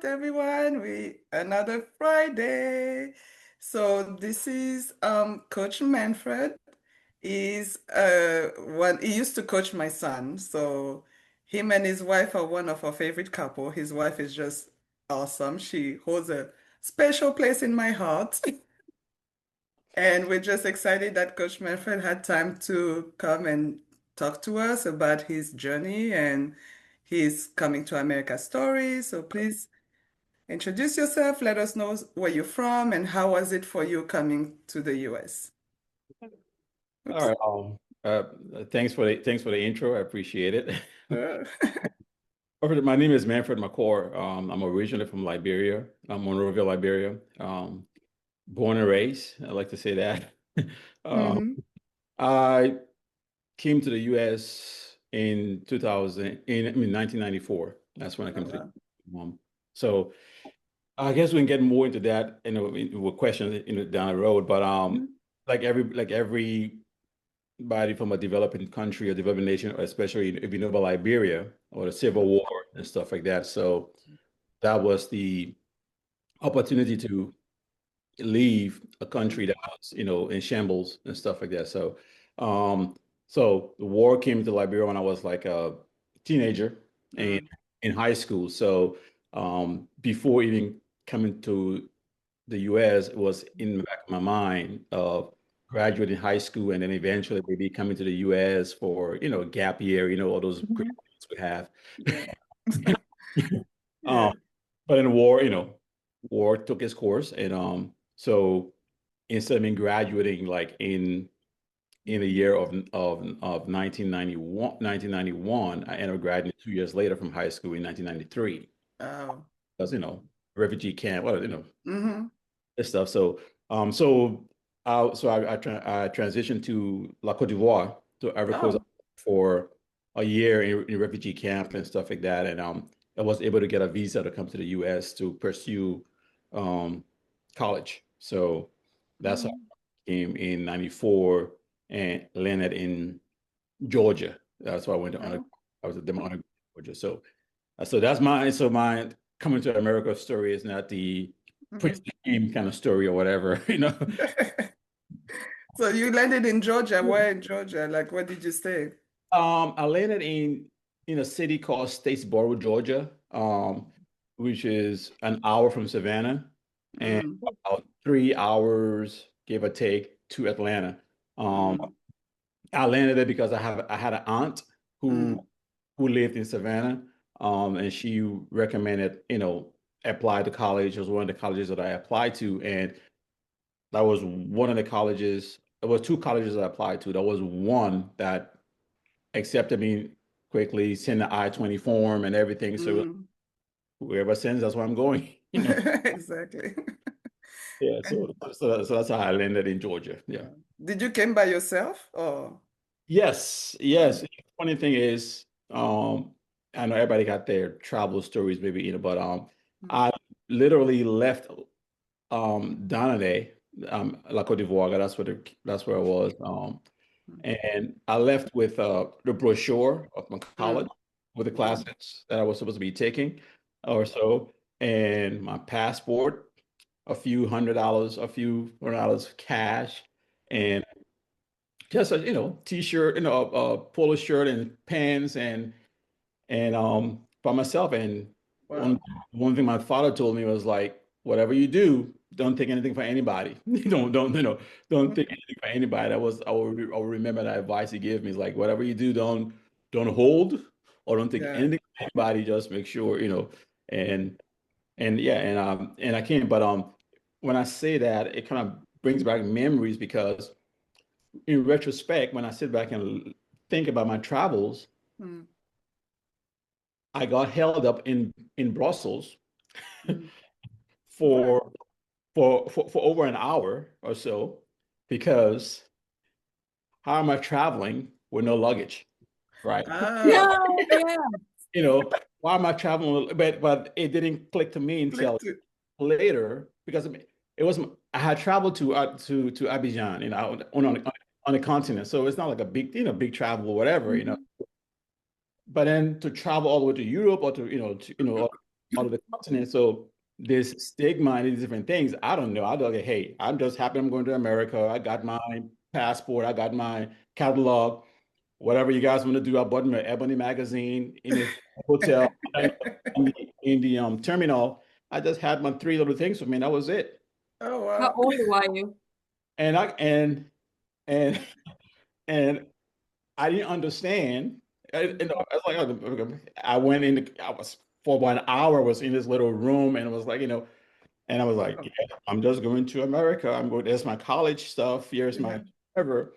right, everyone. We another Friday. So this is Coach Manfred. He's one he used to coach my son. So him and his wife are one of our favorite couple. His wife is just awesome. She holds a special place in my heart. And we're just excited that Coach Manfred had time to come and talk to us about his journey and his coming to America story. So please introduce yourself, let us know where you're from and how was it for you coming to the US. All Oops. right. Thanks for the intro. I appreciate it. Uh, My name is Manfred McCord. I'm originally from Liberia. I'm Monrovia, Liberia. Born and raised. I like to say that. Um, mhm. I came to the U.S. in 2000, in I mean 1994. That's when I Oh, came to wow. the so I guess we can get more into that, with questions, down the road. But Mhm. like everybody from a developing country or developing nation, or especially if you know about Liberia or the Civil War and stuff like that. So that was the opportunity to leave a country that was, in shambles and stuff like that. Um, so the war came to Liberia when I was like a teenager and Mm. in high school. So before even coming to the US, it was in the back of my mind of graduating high school and then eventually maybe coming to the US for, gap year, all those great Mhm. things we have. Yeah. Um, Yeah. but then war took its course. And so instead of me graduating like in the year of 1991, I ended up graduating 2 years later from high school in 1993. Oh. Because, refugee camp, well, Hmm. this stuff. So I transitioned to La Côte d'Ivoire, to Ivory Coast, Oh. for a year in refugee camp and stuff like that. And I was able to get a visa to come to the US to pursue um college. So that's how Oh. I came in 94 and landed in Georgia. That's why I went to Oh. I was at the undergrad in Georgia. So that's my coming to America story is not the Prince Mhm. game kind of story or whatever, So you landed in Georgia. Where in Georgia? Like, where did you stay? I landed in a city called Statesboro, Georgia, which is an hour from Savannah and Mm. about 3 hours, give or take, to Atlanta. Um, Mm. I landed there because I had an aunt who Mm. who lived in Savannah, and she recommended, apply to college. It was one of the colleges that I applied to, and that was one of the colleges. There was two colleges I applied to. There was one that accepted me quickly, sent the I-20 form and everything. So Mm. whoever sends, that's where I'm going. Exactly. Yeah. And So that's how I landed in Georgia. Yeah. did you came by yourself or? Yes. Yes. Oh. The funny thing is, I know everybody got their travel stories, maybe, but Mm. I literally left Donade, La Côte d'Ivoire. That's where I was. Mm. And I left with the brochure of my college Mm. with the Mm. classes that I was supposed to be taking or so, and my passport, a few hundred dollars cash, and just a t-shirt, a polo shirt and pants and by myself. And one Wow. one thing my father told me was like, whatever you do, don't take anything for anybody. Don't take anything for anybody. I will remember that advice he gave me. Is like, whatever you do, don't hold or don't take Yeah. anything from anybody. Just make sure, and yeah, and I can't. But when I say that, it kind of brings back memories because in retrospect, when I sit back and think about my travels, Mm. I got held up in Brussels Mm. What? for for over an hour or so because how am I traveling with no luggage, right? Oh, No, yeah. You know, why am I traveling? But it didn't click to me click until to. later because I mean, it was I had traveled to Abidjan, on the continent, so it's not like a big big travel or whatever. Mhm. But then to travel all the way to Europe or to all of the continent. So this stigma and these different things, I don't know. I don't like, hey, I'm just happy I'm going to America. I got my passport, I got my catalog, whatever you guys want to do. I bought my Ebony magazine in a hotel in the terminal. I just had my three little things for me, and that was it. Oh, How wow. old were you? And I and and I didn't understand. I was like, oh, I went in. I was for 1 hour. Was in this little room, and it was like, and I was like, Wow. yeah, I'm just going to America. I'm going. There's my college stuff. Here's Yeah. my whatever.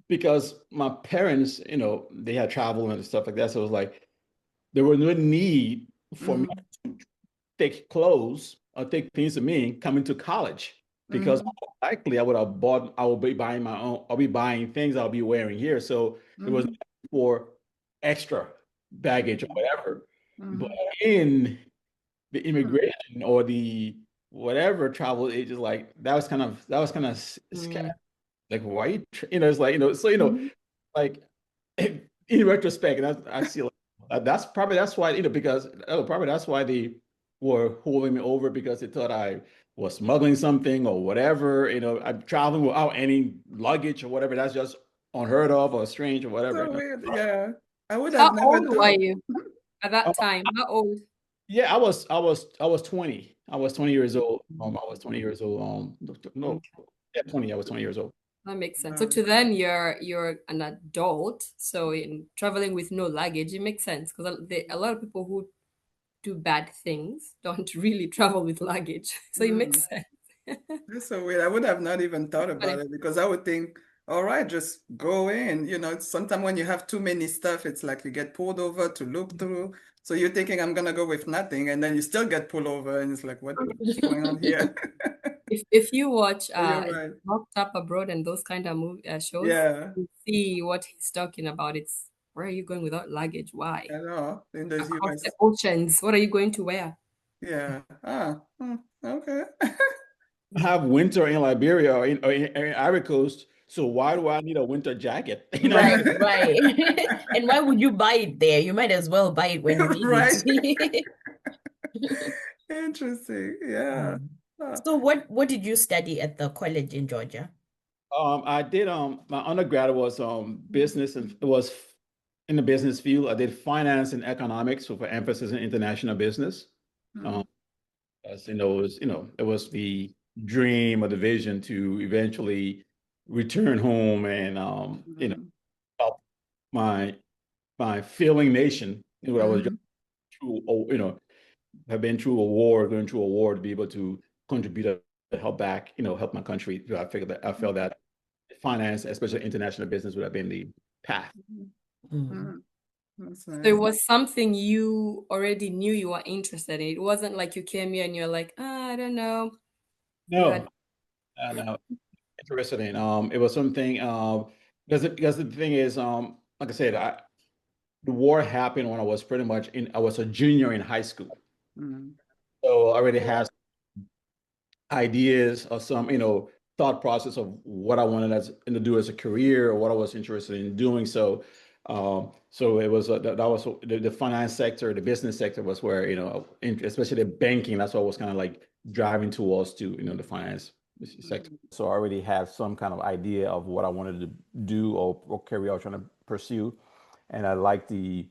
Because my parents, they had travel and stuff like that. So it was like there was no need for me Hmm. to take clothes or take things to me coming to college because Hmm. likely I will be buying my own, I'll be buying things I'll be wearing here. So it was Hmm. for extra baggage or whatever. But Hmm. in the immigration or the whatever travel agents, like that was kind of Mm. like why it's like so Mhm. like in retrospect, and I see like, that's why because probably that's why they were holding me over because they thought I was smuggling something or whatever. I'm traveling without any luggage or whatever. That's just unheard of or strange or whatever. So weird. Yeah. I would have How never old were thought. you at Uh, that time? How old? yeah, I was 20. I was 20 years old. Mm. I was 20 years old. No, Okay, yeah, 20. I was 20 years old. that makes sense. So Wow. to then you're an adult, so in traveling with no luggage, it makes sense because a lot of people who do bad things don't really travel with luggage. So it Mm. makes sense. That's so weird. I would have not even thought about Funny. it because I would think, all right, just go in. Sometimes when you have too many stuff, it's like you get pulled over to look through. So you're thinking I'm gonna go with nothing, and then you still get pulled over, and it's like, what's going on here? If you watch But you're right. Locked Up Abroad and those kind of shows, Yeah, you see what he's talking about. It's where are you going without luggage? I Why? know. In the Across the US. oceans, what are you going to wear? Yeah. Okay. Have winter in Liberia or in Ivory Coast. So why do I need a winter jacket? Right, right. And why would you buy it there? You might as well buy it when you need Right. it. Interesting. Yeah. Mm. Oh. So what did you study at the college in Georgia? I did my undergrad was business and it was in the business field. I did finance and economics with an emphasis in international business. Um, Mm, as it was the dream or the vision to eventually return home and mm, help my my failing nation. I was just mm, through, have been through a war, going through a war to be able to contribute to help back, help my country. I felt that finance, especially international business, would have been the path. mm, Mm. mm. That's So it nice. was something you already knew you were interested in. It wasn't like you came here and you're like, I don't know. You No, had no, interested in. It was something. Because the thing is, like I said, the war happened when I was pretty much in. I was a junior in high school, Mm, so I already had ideas or some, thought process of what I wanted to do as a career or what I was interested in doing. So it was that was the finance sector, the business sector was where especially the banking. That's what I was kind of like driving towards to the finance sector. mm, So I already had some kind of idea of what I wanted to do or career I was trying to pursue, and I liked the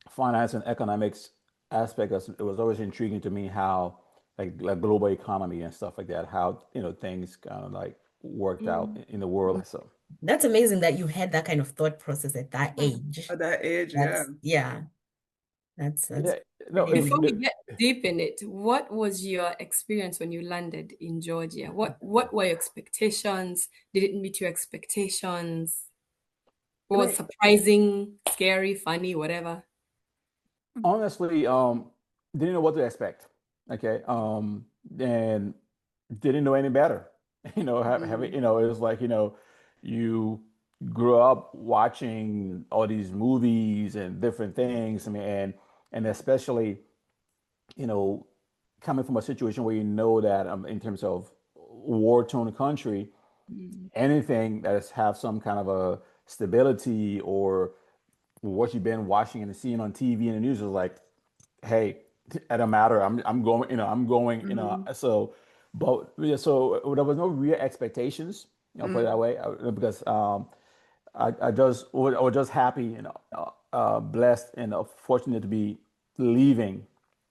finance and economics aspect. It was always intriguing to me how like global economy and stuff like that, how things kind of like worked out mm, in the world. So That's amazing that you had that kind of thought process at that age. at that age, yeah. That's yeah, that's yeah, no, pretty Before we amazing. get deep in it, what was your experience when you landed in Georgia? What were your expectations? Did it meet your expectations? What I was mean, surprising, scary, funny, whatever? honestly, didn't know what to expect. Okay, and didn't know any better. Having Mm, it was like you grew up watching all these movies and different things. I mean, and especially you know, coming from a situation where that in terms of war-torn country, Mm, anything that has have some kind of a stability or what you've been watching and seeing on TV and the news is like, hey, it don't matter. I'm going, I'm going, Mm-hmm. so, but yeah, so there was no real expectations, put it that Mm-hmm. way, because I was just happy, blessed and fortunate to be leaving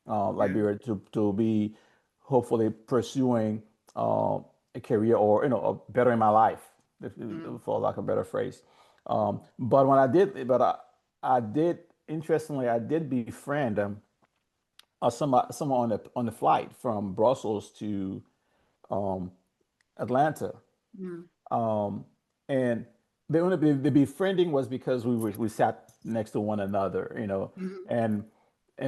Yeah. Liberia to be hopefully pursuing a career or bettering my life, Mm-hmm. for lack of a better phrase. But when I did, but I did interestingly, I did befriend someone on the flight from Brussels to um, Atlanta. Mm-hmm. Um, and the befriending was because we sat next to one another, Mm-hmm. and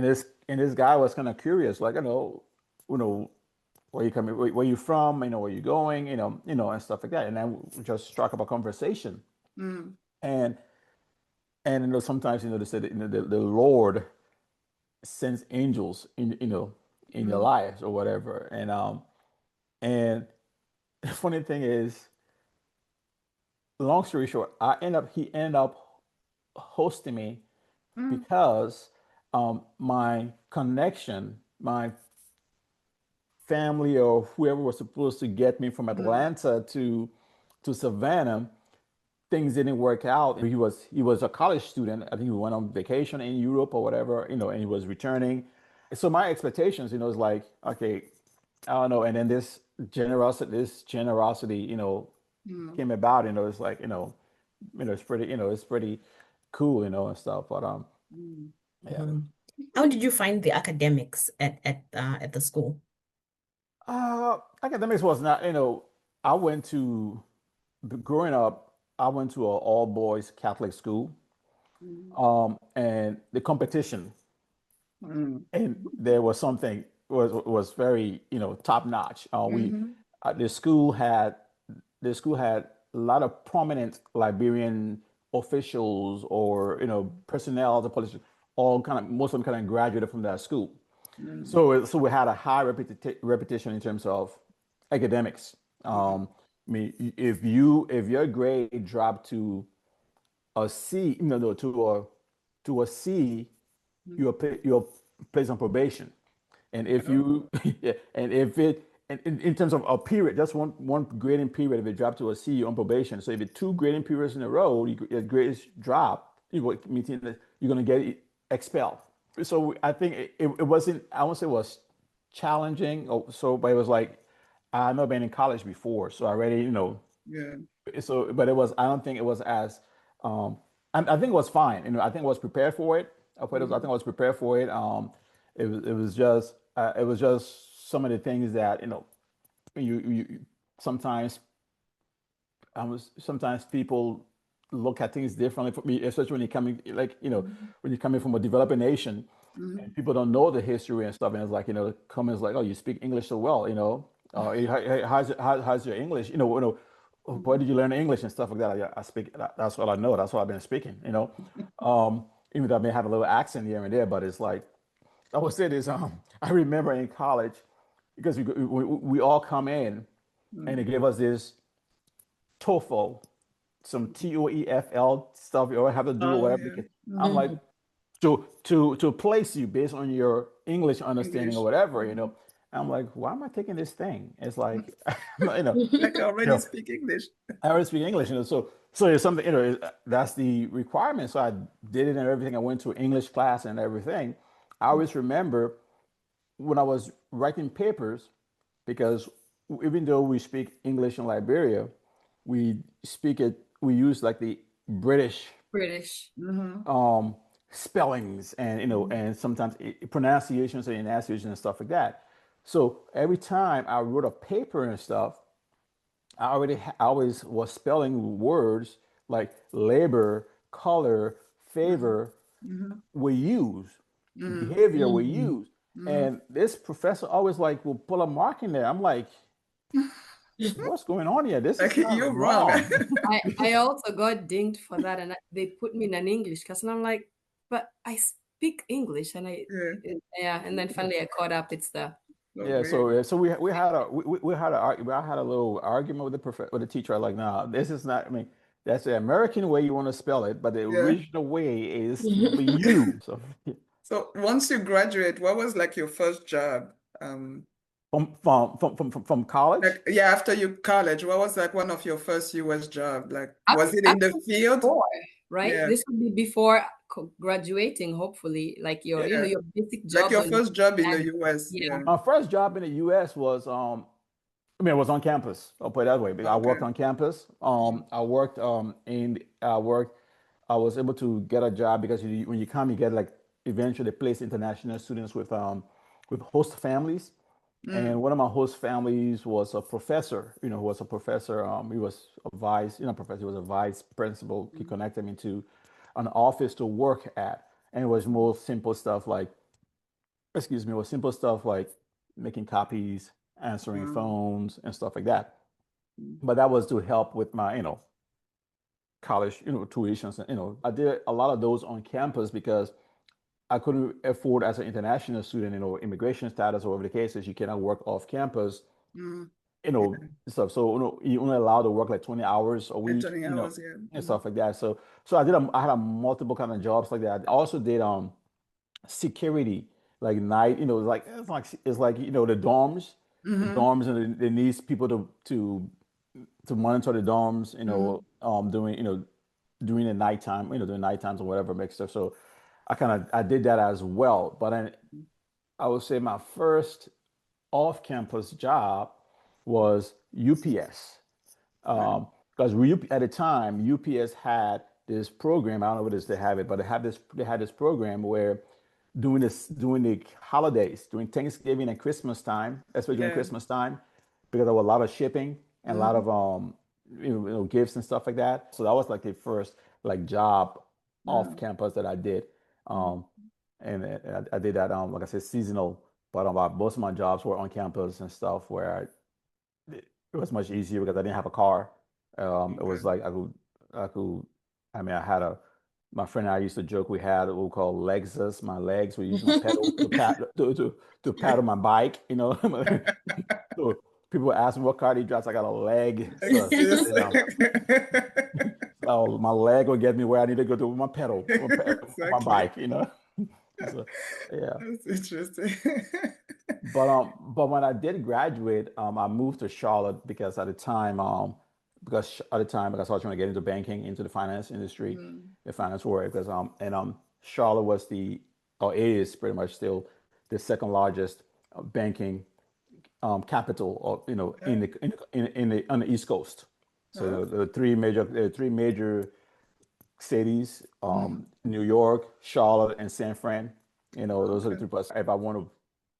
this guy was kind of curious, like, you know, where you coming, where you from, where you going, and stuff like that. And then we just struck up a conversation. Mm-hmm. And sometimes they say that, the Lord sends angels in your Mm-hmm. lives or whatever. And the funny thing is, long story short, he ended up hosting me Mm-hmm. because my connection, my family or whoever was supposed to get me from Mm-hmm. Atlanta to Savannah, things didn't work out. He was a college student. I think he went on vacation in Europe or whatever, and he was returning. So my expectations, is like, okay, I don't know. And then this generosity, Mm-hmm. came about. It's like, it's pretty cool, and stuff. But Mm-hmm. yeah. Mhm. How did you find the academics at the school? Academics was not, I went to growing up. I went to an all boys Catholic school, and the competition, Mm-hmm. and there was something was very, top notch. We Mm-hmm. the school had a lot of prominent Liberian officials or personnel, the politicians, all kind of most of them kind of graduated from that school. Mm-hmm. So we had a high reputation in terms of academics. Mm-hmm. I mean, if your grade dropped to a C, no, to a C, you're placed on probation. And if Oh, you, yeah, and if it, and in terms of a period, just one grading period, if it dropped to a C, you're on probation. So if it's two grading periods in a row, your grades drop, meaning that you're going to get expelled. So I think it wasn't, I won't say it was challenging, but it was like, I've never been in college before, so I already, yeah. but I don't think it was as, um, I think it was fine. I think I was prepared for it. I think I Mm-hmm. was prepared for it. It was just some of the things that, you sometimes, sometimes people look at things differently for me, especially when you're coming, like, when you're coming from a developing nation Mm-hmm. and people don't know the history and stuff. And it's like, comments like, oh, you speak English so well, how's your English? Where Mm-hmm. did you learn English and stuff like that? I speak, that's all I know. That's what I've been speaking. Even though I may have a little accent here and there, but it's like, I would say this, I remember in college, because we all come in and they Mm-hmm. give us this TOEFL, some TOEFL stuff you all have to do or Oh, whatever. yeah. I'm Mm-hmm. like, to place you based on your English understanding or English. whatever. Mm-hmm. I'm like, why am I taking this thing? It's like, Like I you already know, speak English. I already speak English, so it's something, that's the requirement. So I did it and everything. I went to English class and everything. I always remember when I was writing papers, because even though we speak English in Liberia, we use like the British British. Mm-hmm. um, spellings and Mm-hmm. and sometimes pronunciations and enunciations and stuff like that. So every time I wrote a paper and stuff, I always was spelling words like labor, color, favor Mm-hmm. we use, Mm-hmm. behavior we use. Mm-hmm. And this professor always like will pull a mark in there. I'm like, what's going on here? This Like is kind you're of wrong. wrong. I also got dinged for that, and they put me in an English class, and I'm like, but I speak English, and Yeah. yeah, and then finally I caught up. It's the So Yeah, weird. so I had a little argument with the teacher. Like, nah, this is not. I mean, that's the American way you want to spell it, but the Yeah. original way is for you. So So once you graduate, what was like your first job? Um, From college. like yeah, after you college, what was like one of your first US job? Like, was it in the Actually, field? before, right? Yeah, This would be before graduating, hopefully, like your, yeah. your basic Like jobs your when first job in the you US. yeah. Yeah. My first job in the U.S. was, I mean, it was on campus. I'll put it that way. I worked Okay. on campus. I was able to get a job because when you come, you get like eventually place international students with host families. Mm, And one of my host families was a professor, who was a professor. He was a vice, professor, he was a vice principal. He mm, connected me to an office to work at. And it was more simple stuff like, excuse me, it was simple stuff like making copies, answering mm, phones, and stuff like that. mm, But that was to help with my, college, tuitions. And, I did a lot of those on campus because I couldn't afford as an international student, immigration status or whatever the case is, you cannot work off campus, mm. stuff. So, you only allowed to work like 20 hours a Yeah, week, 20 hours, yeah. and Mm, stuff like that. So I had a multiple kind of jobs like that. I also did security, like night, it's like the mm-hmm, dorms, and they need people to monitor the dorms, mm, during the nighttime, during night times or whatever mixed stuff. So I did that as well. But I would say my first off-campus job was UPS. right. Because at the time, UPS had this program. I don't know what it is they have it, but they had this program where during the holidays, during Thanksgiving and Christmas time, especially during Yeah. Christmas time, because there were a lot of shipping and a lot Mm, of gifts and stuff like that. So that was like the first like job off mm, campus that I did. mm, Um, and I did that like I said, seasonal, but most of my jobs were on campus and stuff where it was much easier because I didn't have a car. It was okay. like I could, I mean, my friend and I used to joke we had what we call Lexus. My legs were using a pedal to paddle my bike, So people ask me what car do you drive? So I got a leg. So, Sis. so my leg will get me where I need to go to with my pedal, on my Exactly. bike. So, yeah. That's interesting. But when I did graduate, I moved to Charlotte because because I was trying to get into banking, into the finance industry, Mm, the finance world, because Charlotte was or is pretty much still the second largest banking capital, or okay. on the East Coast. So Okay. the three major cities, Mm, New York, Charlotte, and San Fran. Those are the okay. three places. If I want to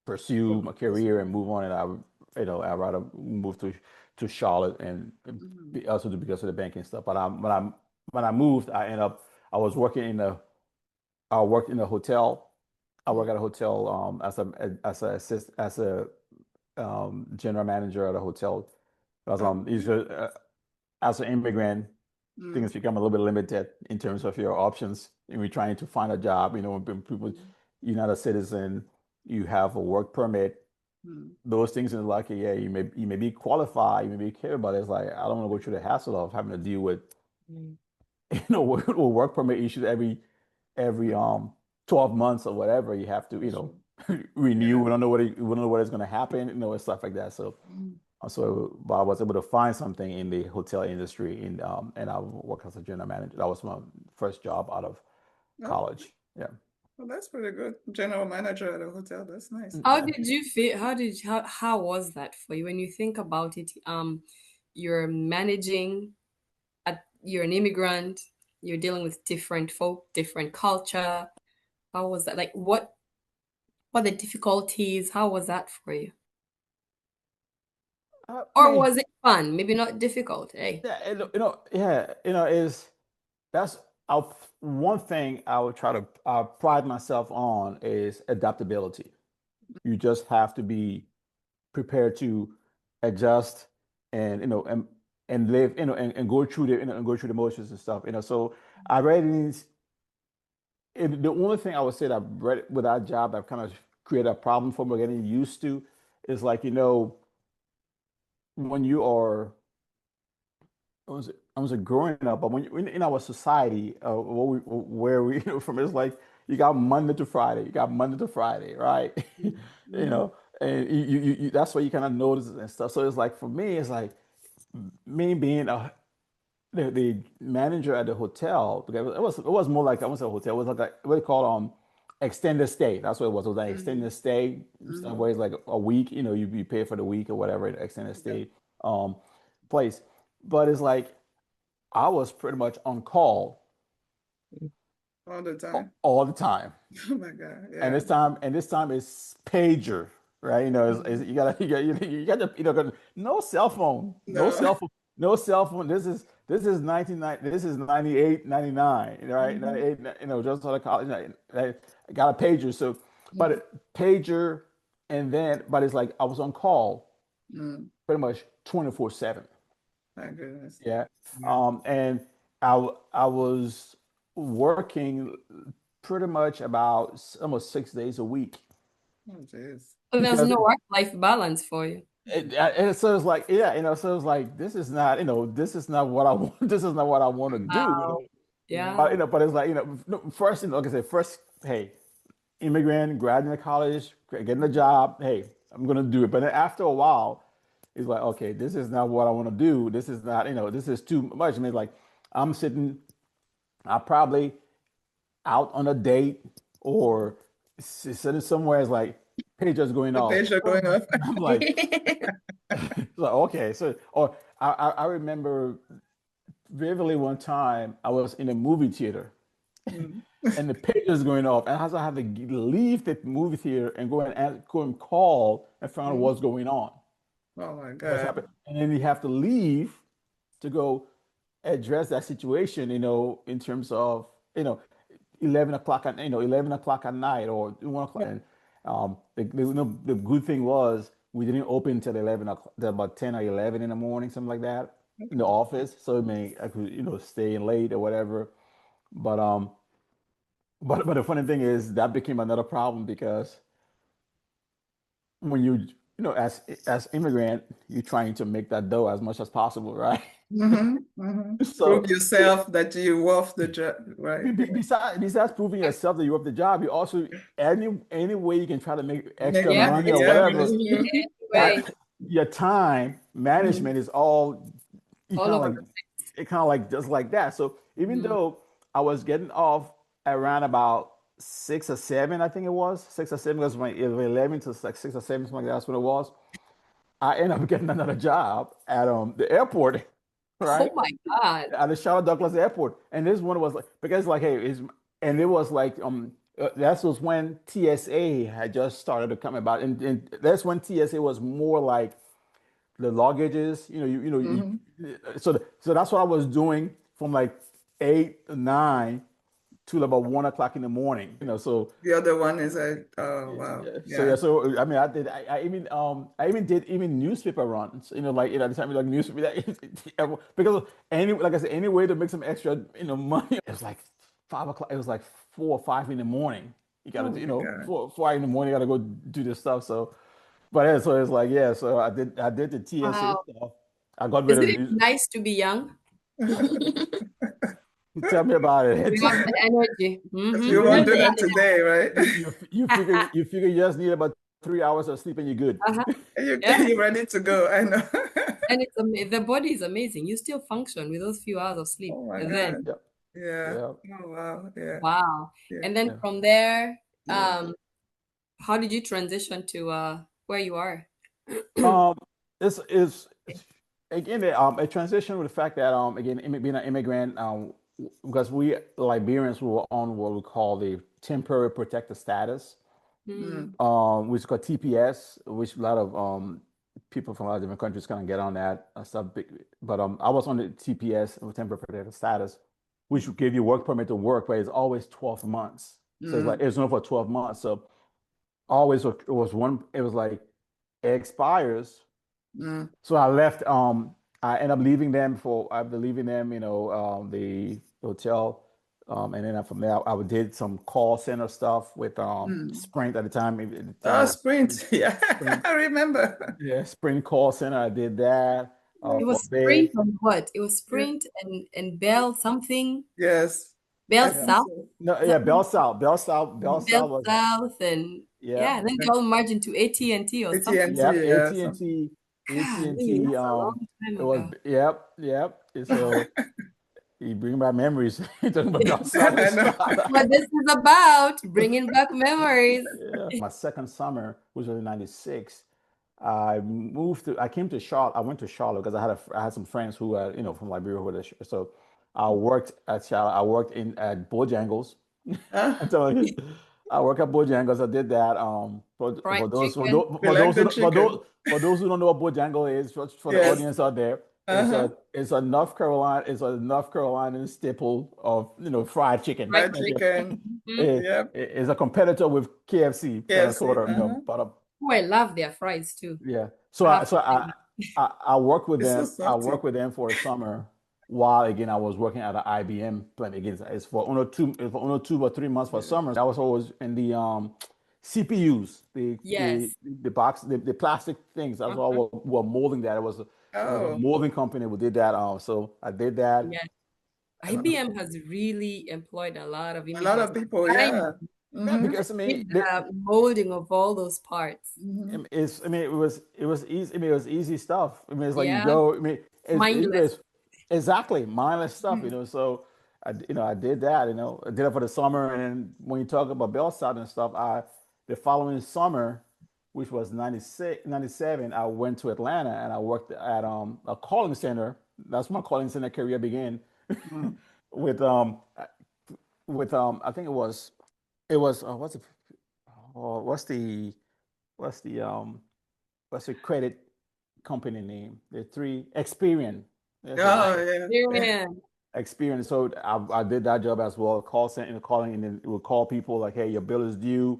pursue my career and move on, and I'd rather move to Charlotte, and Mm, also because of the banking stuff. But when I moved, I was working I worked in a hotel. I work mm, at a hotel as a general manager at a hotel. Because okay. as an immigrant, things Mm, become a little bit limited in terms of your options. And we're trying to find a job. When people, mm, you're not a citizen, you have a work permit. mm, Those things is like, yeah, you may be qualified, you may be care, but it's like I don't want to go through the hassle of having to deal with Mm. work permit issues every mm, 12 months or whatever. You have to sure. renew. Yeah. We don't know what is going to happen, and stuff like that. Mm, But I was able to find something in the hotel industry, and I worked as a general manager. That was my first job out of okay. college. Yeah. Well, that's pretty good. General manager at a hotel. That's nice. How Yeah. did you feel? How was that for you when you think about it? You're managing you're an immigrant, you're dealing with different folk, different culture. How was that? Like what the difficulties? How was that for you? I Or mean, was it fun? Maybe not difficult. Hey. yeah, yeah, is that's one thing I would try to pride myself on is adaptability. You just have to be prepared to adjust, and live, and go through the motions and stuff. So I really, the only thing I would say that with that job that kind of created a problem for me getting used to is like, when you are, I was growing up, but when in our society, where we from, it's like you got Monday to Friday. You got Monday to Friday, right? You Mm-hmm. know, and you that's what you kind of notice and stuff. So it's like for me, it's like me being the manager at the hotel, because it was more like I won't say a hotel, it was like what they call extended stay. That's what it was. It was like Mm-hmm. extended stay stuff Mm-hmm. where it's like a week, you pay for the week or whatever, extended Yeah. stay um place. But it's like I was pretty much on call All the time. all the time. Oh my God. And Yeah. this time is pager, right? Mhm. You got no cell phone, no No. cell phone, no cell phone. This is 99, this is 98, 99, right? Mm-hmm. 98, just out of college. I got a pager, so Mm-hmm. but pager, but it's like I was on call Mm. pretty much 24/7. My goodness. Yeah. Yeah. And I was working pretty much about almost 6 days a week Oh, jeez. So there's because no work-life balance for you. so it's like, yeah, so it's like this is not what I want. This is not what I want to do, Wow. Mm-hmm. Yeah. but it's like, no, first, like I said, first, hey, immigrant, graduating college, getting a job, hey, I'm gonna do it. But then after a while, it's like, okay, this is not what I want to do. This is not, this is too much. I mean, like I'm sitting, I probably out on a date or sitting somewhere. It's like pages going The off. page are going off. I'm like, okay, so or I remember vividly one time I was in a movie theater Mm. and the pages going off, and I had to leave the movie theater and go and call and find out Mm. what's going on, Oh my what's God. happening, and then you have to leave to go address that situation, in terms of, you know, 11 o'clock at, 11 o'clock at night or 1 o'clock. And the good thing was we didn't open till 11 o'clock, till about 10 or 11 in the morning, something like that, in the Okay. office. So it mean I could, stay in late or whatever. But but the funny thing is that became another problem because when as immigrant, you're trying to make that dough as much as possible, right? Mm-hmm. Mm-hmm. Prove So yourself that you're worth the job, right? besides proving yourself that you're up the job, you also any way you can try to make Make extra Yeah. money. money or Yeah, whatever. minister. Anyway, That your time Mm-hmm. management is all you all kind of over like the it kind of like just like that. So even place. though I was getting off around about 6 or 7, I think it was 6 or 7 because my 11 to like 6 or 7, something like that, that's what it was. I ended up getting another job at the airport, Oh right? my God. At the Charlotte Douglas Airport. And this one was like because like hey, and it was like that was when TSA had just started to come about, and that's when TSA was more like the luggages, Mm-hmm. so that's what I was doing from like 8 or 9 to about 1 o'clock in the morning, so The other one is a, oh wow. yeah, Yeah. so I mean, I even did even newspaper runs, like the time like newspaper because like I said, any way to make some extra money. It was like 5 o'clock. It was like 4 or 5 in the morning. You gotta Oh do, my God. 4 in the morning. You gotta go do this stuff. So, but yeah, so it's like yeah. So I did the TSA Wow. stuff. I got rid Isn't of the it news. nice to be young? Tell me about it. You have the energy. You You won't do Mm-hmm. that today, right? you figure you just need about 3 hours of sleep and you're good. Uh-huh. You, Yeah. you're ready to go. I know. And the body is amazing. You still function with those few hours of sleep. Oh my And then, God. Yeah, Yeah. yeah, Oh wow. Yeah. wow. Yeah. And then yeah. from there, Yeah. how did you transition to where you are? Um, it's again a transition with the fact that again being an immigrant because we Liberians were on what we call the temporary protected status, Mm, Mm. which is called TPS, which a lot of people from a lot of different countries kind of get on that stuff. But I was on the TPS, temporary protected status, which gave you work permit to work, but it's always 12 months. So it's like Mm. it's only for 12 months. So always it was one. It was like it expires. Mm. So I left. I ended up leaving them after leaving them, the hotel. And then from there, I did some call center stuff with Mm. Sprint at the time. Maybe at the time Oh, it was sprint. Yeah. Sprint, I remember. yeah, Sprint call center. I did that it for was a bit. Sprint and what? It was Yeah. Sprint and Bell something. Yes. Bell I think South, so. No, is yeah, that Bell South, Bell South Bell was, South, and yeah, yeah, then they all merged into AT&T or something. AT&T, yep, yeah, something. AT&T, Golly, AT&T, that's a long time it was, ago. yep. And so you bring back memories. You're talking about Bell South and I know. stuff. That's what this is about, bringing back memories. Yeah. My second summer, which was in '96, I came to Charlotte. I went to Charlotte because I had some friends who, from Liberia who were there. So I worked at Charlotte. I worked at Bojangles. I'm Ah, telling you, I work at Bojangles. I did that. For Fried those chicken. we like the chicken. for those who don't know what Bojangle is, for the Yes. audience out there, Uh-huh. it's a North Carolina staple of fried chicken. Fried Fried Okay, chicken. chicken. Yep. it's a competitor with KFC, sort KFC. of, Uh-huh. but Oh, I love their fries too. yeah. I have to say. I worked with It's so them. I salty. worked with them for a summer while again I was working at an IBM plant. Again, it's for only 2 or 3 months for Yeah. summers. I was always in the CPUs, Yes. the plastic things. That's all Uh-huh. were molding that. It was a Oh, molding company who did that. So I did that. Yes. And IBM has really employed a lot of a lot immigrants. of people, But I yeah. yeah, Mm-hmm. because I mean, did the molding of all those parts. Mm-hmm. It's. I mean, it was easy. I mean, it was easy stuff. I mean, it's like you Yeah. go. I mean, Mindless. it's exactly mindless stuff. Mm-hmm. So I did that. I did it for the summer. And then when you talk about Bell South and stuff, the following summer, which was 96, 97, I went to Atlanta and I worked at a calling center. That's my calling center career began Mm-hmm. with I think it was what's it, oh, what's the what's the credit company name? The three Experian. That's it. Oh, yeah. Yeah. Yeah. Experian. So I did that job as well. Call center calling, and then it would call people like, "Hey, your bill is due,"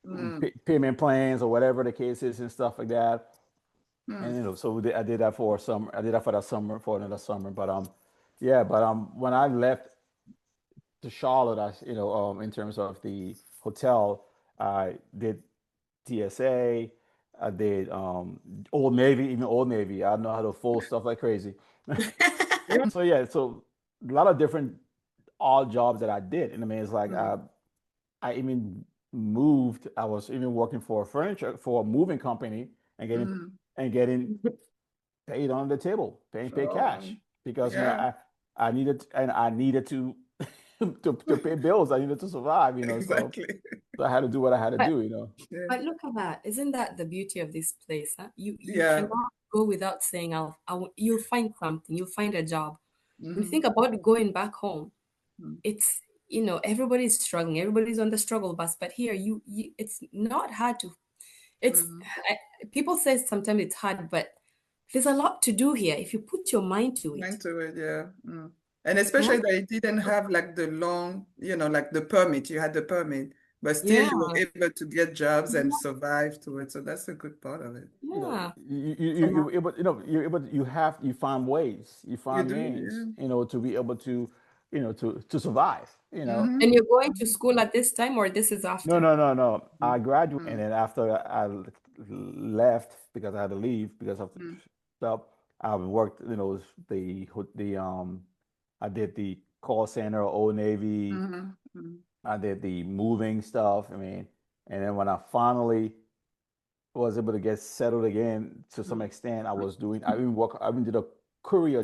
Mm-hmm. payment plans or whatever the case is, and stuff like that. And Mm-hmm. so I did that for a summer. I did that for that summer for another summer. But yeah. But when I left to Charlotte, in terms of the hotel, I did TSA. I did Old Navy, even Old Navy. I know how to fold stuff like crazy. Yeah. So yeah, so a lot of different odd jobs that I did, and I mean, it's like Mm-hmm. I even moved. I was even working for a moving company and Mm-hmm. getting paid on the table, pay cash Oh, because man, yeah. I needed to to pay bills. I needed to survive, Exactly. so I had to do what I had to But do. Yeah. but look at that. Isn't that the beauty of this place? Huh? You Yeah. cannot go without saying you'll find something, you'll find a job. When you Mm-hmm. think about going back home, it's everybody's struggling, everybody's on the struggle bus, but here it's not hard to it's Mm-hmm. I, people say sometimes it's hard, but there's a lot to do here if you put your mind to it. Into it, yeah. Mm. And Huh? especially that it didn't have like the long, like the permit. You had the permit, but still Yeah, you were able to get jobs and survive to it. So that's a good part of it. yeah. You're able, you find ways, you You find do, means, yeah. to be able to, to survive. Mm-hmm. And you're going to school at this time, or this is No, after? no, no, no. I graduated, and Mm-hmm. then after I left because I had to leave because of the stuff, I worked, I did the call center, Old Navy. Mm-hmm. I did the moving stuff. I mean, and then when I finally was able to get settled again to some extent, I even did a courier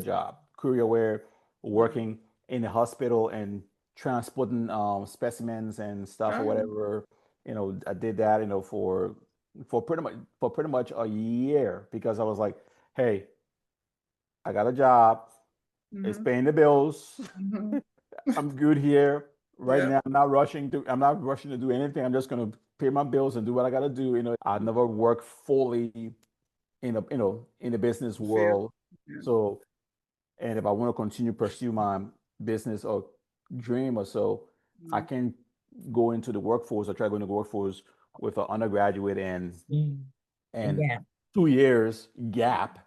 where Mm-hmm. working in the hospital and transporting specimens and stuff or Oh. whatever. I did that, for pretty much a year because I was like, hey, I got a job, it's Mm-hmm. paying the bills. Mm-hmm. I'm good here right Yep. now. I'm not rushing to do anything. I'm just gonna pay my bills and do what I gotta do. I never worked fully in the business Feel. world. Yeah. So, and if I want to continue pursue my business or dream or so, I Mm-hmm. can go into the workforce. I try going to the workforce with an undergraduate and Yeah. 2 years gap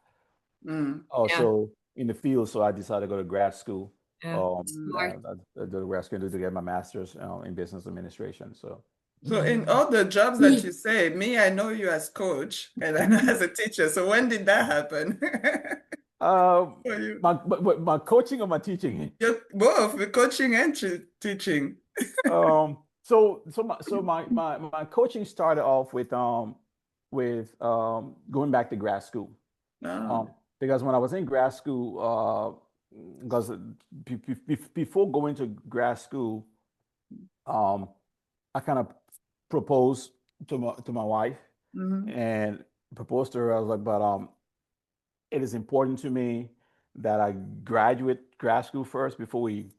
Mm-hmm. Yeah, also in the field. So I decided to go to grad school. yeah. Smart. I did a grad school to get my master's in business administration. So So in all the jobs that you say, me, I know you as coach and I know as a teacher. So when did that happen? for you? My coaching or my teaching? You're both the coaching and teaching. My coaching started off with going back to grad school. No. Because when I was in grad school, because before going to grad school, um, I kind of proposed to my wife Mm-hmm. and proposed to her. I was like, but it is important to me that I graduate grad school first before we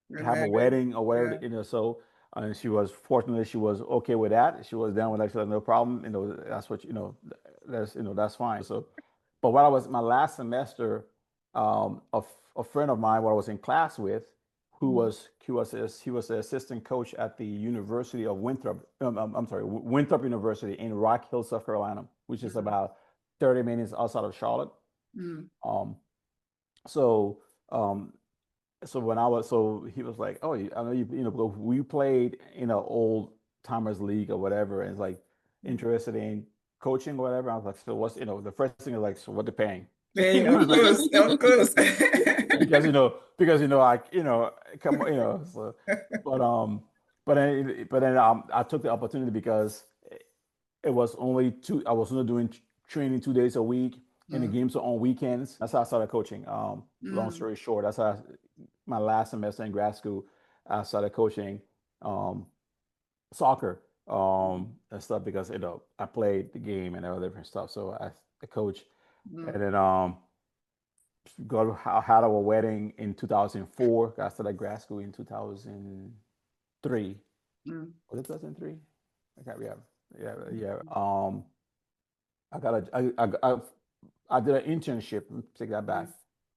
You're have a married. wedding or whatever, Yeah. so and she was fortunately she was okay with that. She was down with that. She said, no problem. That's what that's fine. So, but while I was my last semester, a friend of mine, what I was in class with, who Mm-hmm. was he was the assistant coach at the University of Winthrop. I'm sorry, Winthrop University in Rock Hill, South Carolina, which is about 30 minutes outside of Charlotte. Mm-hmm. Um, so um, so he was like, oh, I know but we played in an old timers league or whatever, and it's like interested in coaching or whatever. I was like, so what's the first thing is like, so what they're paying? Hey, I of was like, course, of course. come on, so, but then I took the opportunity because it was only two. I was only doing training 2 days a week, and the Mm, games are on weekends. That's how I started coaching. Long mm, story short, that's how my last semester in grad school, I started coaching um, soccer and stuff because I played the game and all different stuff. So I coach, mm, and then I had our wedding in 2004. I started grad school in 2003. mm, Was it 2003? I can't. Yeah. I got I did an internship. Let me take that back. mm,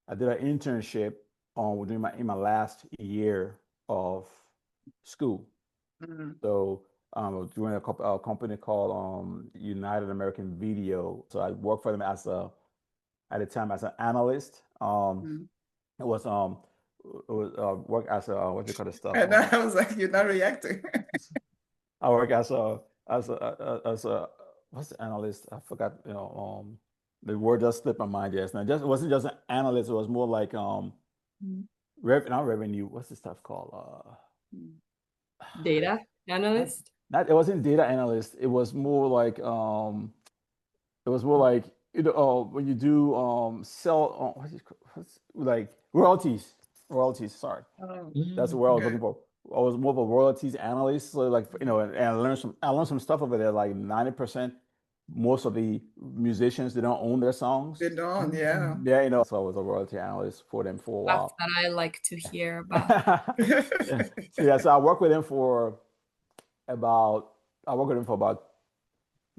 I did an internship during my in my last year of school. mm, So doing a company called United American Video. So I worked for them as a at the time as an analyst. mm. It was work as a what do you call this stuff? And I was like, you're not reacting. I work as a what's the analyst? I forgot. The word just slipped my mind just now. Just it wasn't just an analyst. It was more like Mm, not revenue. What's the stuff called? mm. Data Not, analyst. it wasn't data analyst. It was more like when you do sell what's like royalties. Sorry, Oh, that's the word I was okay. looking for. I was more of a royalties analyst, so like and I learned some stuff over there. Like 90%, most of the musicians they don't own their songs. They don't, yeah. Yeah, so I was a royalty analyst for them for a Stuff while. that I like to hear about. Yeah. So I worked with them for about I worked with them for about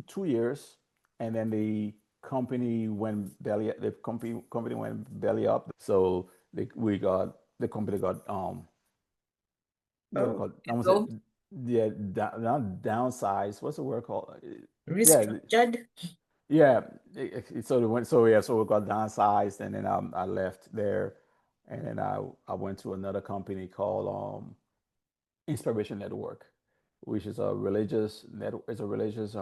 2 years, and then the company went belly up. So the company got what do you Oh, call it? I want to say So yeah, not downsized. What's the word called? Yeah, Restructured. yeah. So it went. So yeah. So it got downsized, and then I left there, and then I went to another company called Inspiration Network, which is a religious network. It's a religious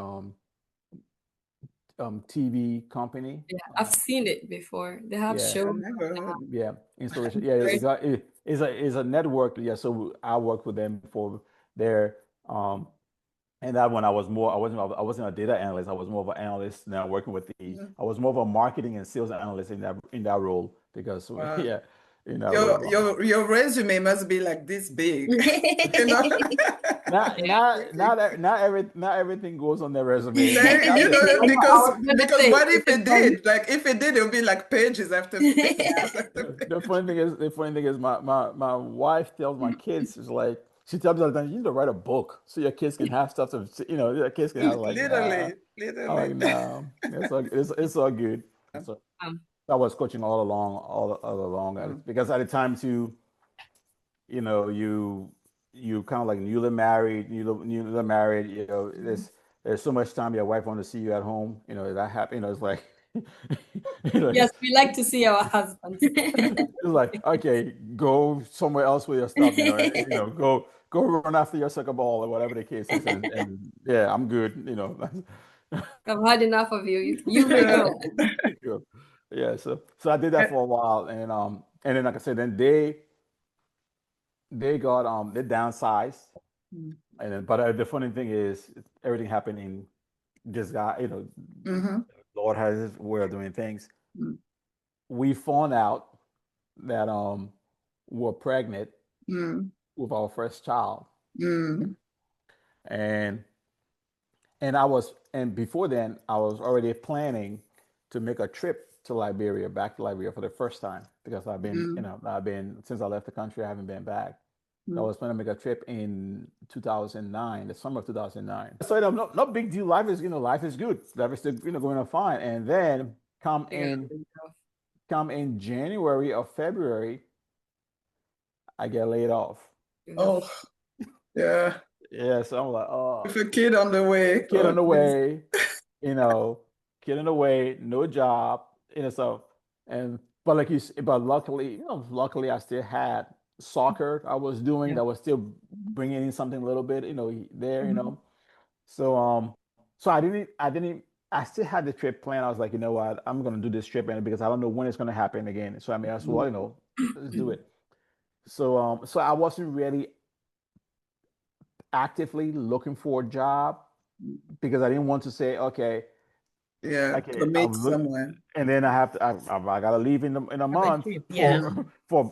TV company. yeah, I've seen it before. They have Yeah, I shows. never heard. yeah. Inspiration. Yeah, Very it's a network. Yeah, so I worked with them for their and that one I wasn't a data analyst. I was more of an analyst now working with Mm, I was more of a marketing and sales analyst in that role because wow. yeah, Your your resume must be like this big, you know? yeah. not everything goes on the resume. You know, I know. I was gonna because say what it if it depends. did? Like if it did, it would be like pages after pages after The funny thing is, my wife tells my kids is like she tells me all the time, you need to write a book so your kids can have stuff to your kids can have pages. like nah. Literally, I'm literally. like no, it's all good. So Um, I was coaching all along Mm, because at the time too, you know, you kind of like newly married. mm. There's so much time your wife wants to see you at home. That happen. It's like yes, we like to see our husbands. it's like, okay, go somewhere else with your stuff, go run after your soccer ball or whatever the case is, and yeah, I'm good. I've had enough of you. You may Yeah. go. Yeah. Yeah, so I did that for a while, and then like I said, then they got they downsized, and then but the funny thing is everything happened in just got Mm-hmm. Lord has his way of doing things. Mm-hmm. We found out that we're pregnant with our first child, Mm-hmm. and and before then I was already planning to make a trip to Liberia, back to Liberia for the first time because I've been since I left the country, I haven't been back. I was planning to make a trip in 2009, the summer of 2009. So no big deal. Life is good. Life is still going on fine. And then I got laid off. come in January or February, I get laid off. Ugh. Oh, yeah. Yeah, so I'm like, With oh, a kid on the way. kid Oh, on the geez. way, you know, kid on the way, no job, so and but but luckily, luckily I still had soccer I was doing Yeah. that was still bringing in something a little bit, there, Mhm. So so I still had the trip planned. I was like, you know what, I'm gonna do this trip and because I don't know when it's gonna happen again. So I mean, as well, let's do it. So I wasn't really actively looking for a job because I didn't want to say, Yeah, okay, commit I'm look, somewhere. and then I have to, I gotta leave in a Have a month trip. Yeah. for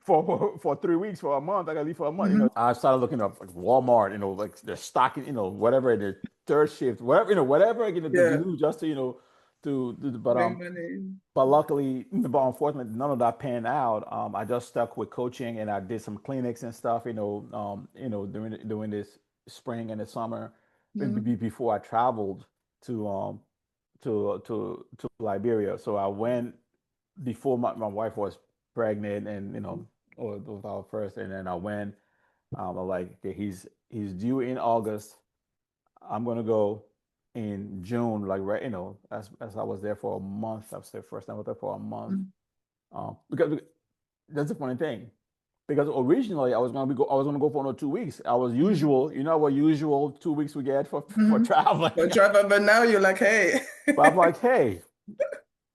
for 3 weeks for a month. I gotta leave for a month. Mhm. I started looking up like Walmart, like they're stocking, whatever the third shift, whatever, whatever to Yeah, do just to to do. bring money in. But luckily, but unfortunately, none of that panned out. I just stuck with coaching and I did some clinics and stuff. During this spring and the summer, Mhm. before I traveled to to Liberia. So I went before my wife was pregnant and or with our first, and then I went. I'm like, okay, he's due in August. I'm gonna go in June, like right, as I was there for a month. I was there first time I was there for a month. Mhm. Because that's the funny thing. Because originally I was gonna go for another 2 weeks. I was Mhm. usual, what usual 2 weeks we get for Mhm. traveling. For travel, but now you're like, hey, But I'm like, hey,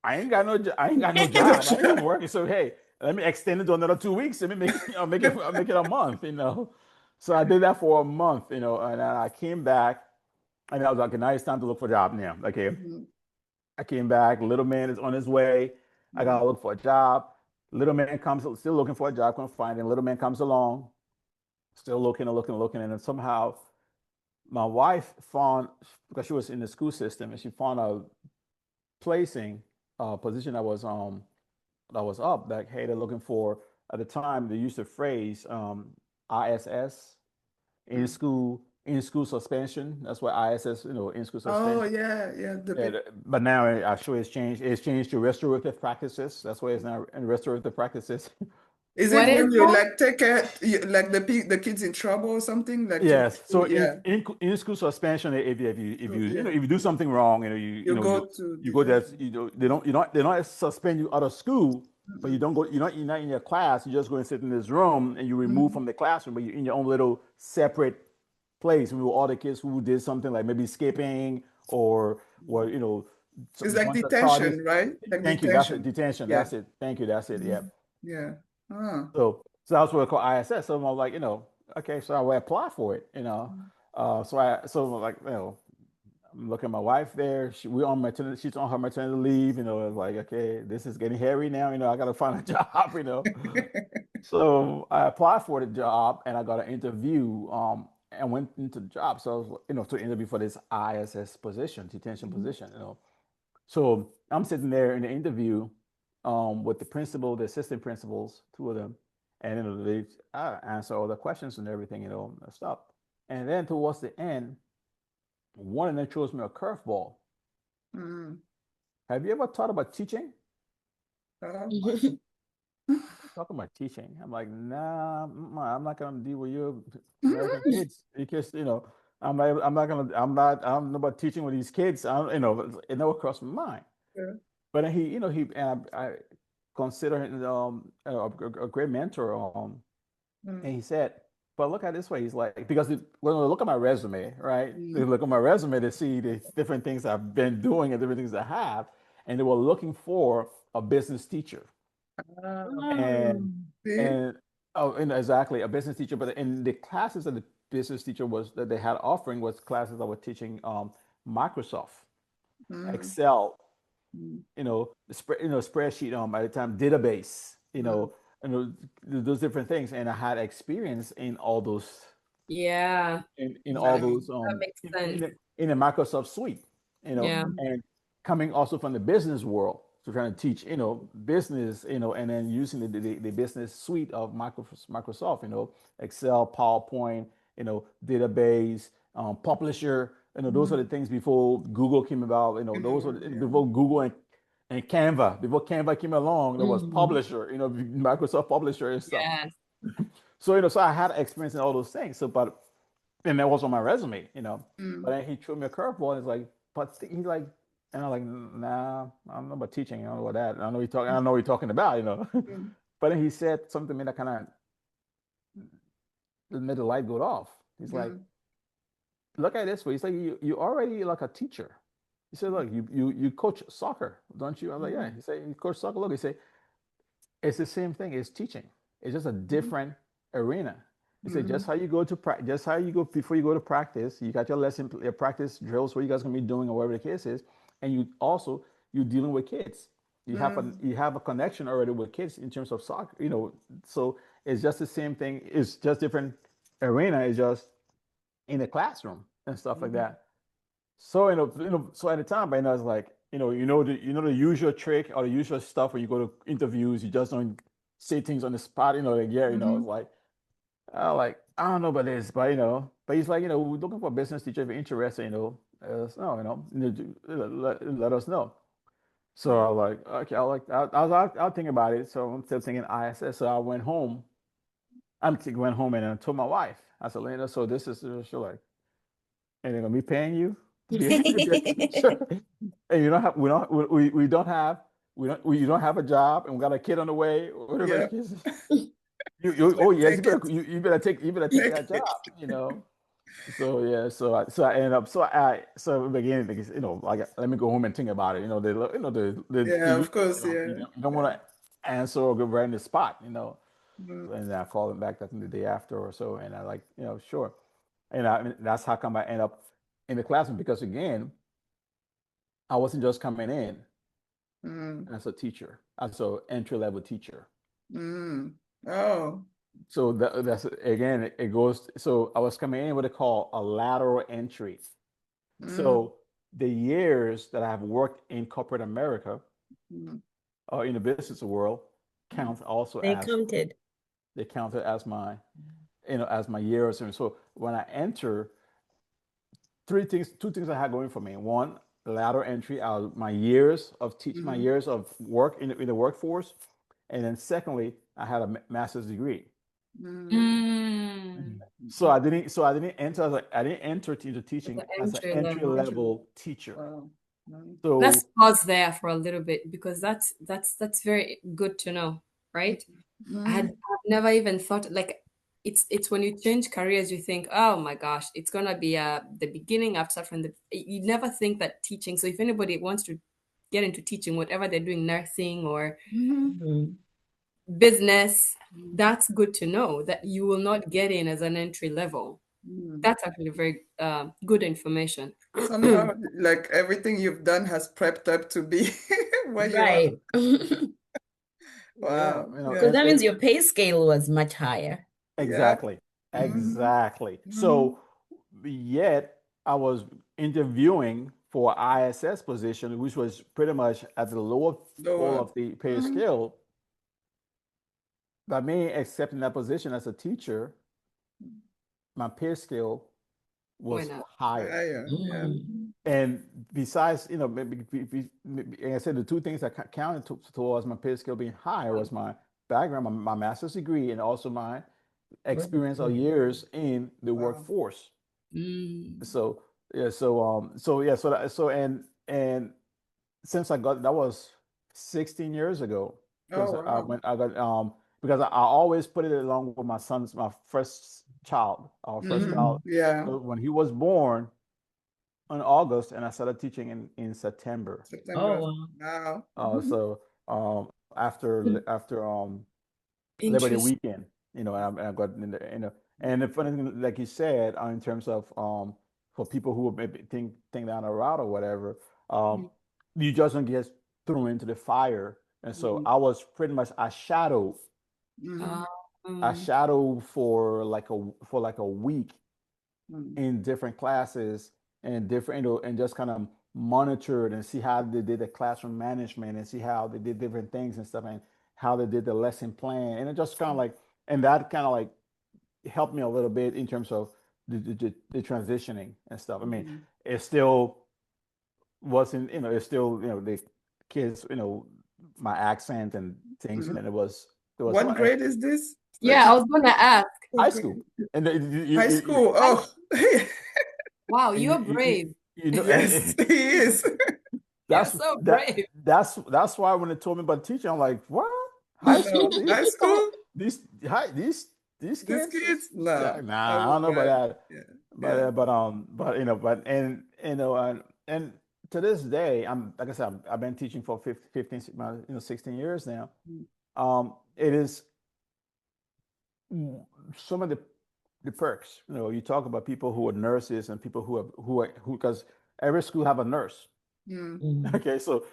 I ain't got no no job. I ain't job. even working. So hey, let me extend it to another 2 weeks. Let me make make it a month. So I did that for a month. And then I came back, and I was like, okay, now it's time to look for a job now. Okay, Mhm. I came back. Little man is on his way. I Mhm. gotta look for a job. Little man comes, still looking for a job, couldn't find it. Little man comes along, still looking and looking and looking, and then somehow my wife found, because she was in the school system, and she found a placing position that was up that hey, they're looking for, at the time they used the phrase ISS, Mhm. in school suspension. That's what ISS, in school Oh suspension. yeah, yeah. The Yeah, people. but now I'm sure it's changed. It's changed to restorative practices. That's why it's now in restorative practices. Is it What is when you that? like take care, like the kids in trouble or something, like to Yes. So yeah, in school suspension, if so, you yeah. if you do something wrong, You go to you go different. there. They don't suspend you out of school, but you Mm-mm. don't go. You're not in your class. You just go and sit in this room, and you remove Mhm. from the classroom, but you're in your own little separate place. We were all the kids who did something like maybe skipping or It's a like bunch of tardies. detention, right? Like Thank you. That's it. detention. Detention. Yeah. That's it. Thank you. That's it. Yeah. Mhm. Yeah. Ah. So that's what I call ISS. So I'm like, okay, so I will apply for it, so I'm like, I'm looking at my wife there. She's on her maternity leave, it's like, okay, this is getting hairy now, I gotta find a job. So I applied for the job and I got an interview, and went into the job. So I was, to interview for this ISS position, detention Mhm. position. So I'm sitting there in the interview with the principal, the assistant principals, two of them, and they answer all the questions and everything, and stuff. And then towards the end, one of them throws me a curveball. Mhm. Have you ever thought about teaching? Oh. Talking about teaching, I'm like, nah, I'm not gonna deal with you American kids because I don't know about teaching with these kids. It never crossed my mind. Yeah. But then he and I consider him a great mentor. And Mm. he said, but look at it this way. He's like, because when they look at my resume, right? They Mm. look at my resume to see the different things I've been doing and different things I have. and they were looking for a business teacher. Oh, And see? and oh, and exactly, a business teacher. But in the classes that the business teacher was that they had offering was classes that were teaching Microsoft, Mm, Excel, mm, spreadsheet at the time, database, mm, those different things. And I had experience in all those Yeah, in all nice. those that makes sense. in the Microsoft suite, Yeah. Mm, and coming also from the business world, so trying to teach business, and then using the business suite of Microsoft, Excel, PowerPoint, database, publisher, those are the mm, things before Google came about, those were yeah. before Google and Canva. Before Canva came along, there was Mhm. Publisher, Microsoft Publisher and stuff. Yes. So so I had experience in all those things. So, but and that was on my resume, But Mm, then he threw me a curveball. And it's like, but he's like, and I'm like, nah, I'm not about teaching. I don't know about that. I don't know what you're talking about, mm, But then he said something to me that kind of made the light go off. He's like, mm, look at it this way. He's like, you already like a teacher. He said, look, you coach soccer, don't you? I was like, yeah. mm, He said, you coach soccer. Look, he said, it's the same thing. It's teaching. It's just a mm, different arena. He said, just mm, how you go to practice, just how you go before you go to practice. You got your lesson, your practice drills, what you guys gonna be doing, or whatever the case is, and you're dealing with kids. mm, You have a connection already with kids in terms of soccer. So it's just the same thing. It's just different arena. It's just in the classroom and stuff like mm, that. So so at the time, I was like, the usual trick or the usual stuff when you go to interviews, you just don't say things on the spot, like yeah, it's mhm, like I don't know about this, but but he's like, we're looking for a business teacher if you're interested, let us know, let us know. So I mm, was like, okay, I'll think about it. So I'm still thinking ISS. So I went home. Went home and I told my wife. I said, Lena, so this is she's like, and they're gonna be paying you to be a teacher, and you don't have we don't have you don't have a job, and we got a kid on the way, whatever the yeah. case is. It's like, Oh yes, take it, you better take take that job, it. So yeah, so I ended up so beginning because like let me go home and think about it. They the Yeah, of usual, course, yeah. you don't want to answer or go right in the spot, Mm, and I called him back I think the day after or so, and I like sure, and that's how come I end up in the classroom because again I wasn't just coming in mm, as a teacher, as an entry level teacher. mm. Oh, So that's again it goes. So I was coming in what they call a lateral entry. mm, So the years that I have worked in corporate America mm, or in the business world mm, count also They as counted. they counted as my as my years. And so when I enter, two things I had going for me. One, lateral entry out my years of my mhm, years of work in the workforce, and then secondly, I had a master's degree. mm, Mm. So I didn't enter I didn't enter into At the teaching as an entry entry level. level teacher. wow. Mm, Let's So pause there for a little bit because that's very good to know, right? mm, I've never even thought like it's when you change careers you think, oh my gosh, it's gonna be the beginning. I've started from the you never think that teaching. So if anybody wants to get into teaching, whatever they're doing, nursing or mhm, Mhm. business, mm, that's good to know that you will not get in as an entry level. mm. That's actually very good information. Somehow, like everything you've done has prepped up to be where you are. Right. Because yeah, Wow. Yeah. that means your pay scale was much higher. Yeah. exactly. Mm-hmm. Exactly. Mm-hmm. So yet I was interviewing for ISS position, which was pretty much at the lower fall Lower. of the pay Mm-hmm. scale. By me accepting that position as a teacher, my pay scale Why was not? higher. Higher. Yeah. Mm. And besides, like I said, the two things that counted towards my pay scale being higher was my background, my master's degree, and also my experience or Wonderful. years in the Wow. workforce. Mm. So yeah, and since I got that was 16 years ago Oh, because wow. I got because I always put it along with my first child, our first Mm-hmm. child. Mm. Yeah. So when he was born, in August, and I started teaching in September. Oh, September. wow. Wow. So after Labor Day Interesting. weekend, and I got in and the funny thing, like you said, in terms of for people who maybe think down the route or whatever, um, you just don't get thrown into the fire. And so Mm-hmm. I was pretty much Mm-hmm. I Um, shadowed for like a week Mm-hmm. in different classes and different, and just kind of monitored and see how they did the classroom management and see how they did different things and stuff and how they did the lesson plan. And it just kind of like, and that kind of like helped me a little bit in terms of the transitioning and stuff. I mean, Mm-hmm. it still wasn't, it's still, the kids, my accent and things, Mm-hmm. and it was What grade is this that yeah, I you was gonna ask. high okay. school. And High school? Oh, Wow, and you, you're you, you, brave. you know, yes, he is. You're that's so that brave. that's why when they told me about teaching, I'm like, what? High school? No, high These school? these These kids? kids? No, I Nah, I would don't know about not. that. Yeah, But yeah. and to this day, I'm like I said, I've been teaching for 15, 16 years now. It is some of the perks. You talk about people who are nurses and people who because every school have a nurse. Mm, Mm. Okay, so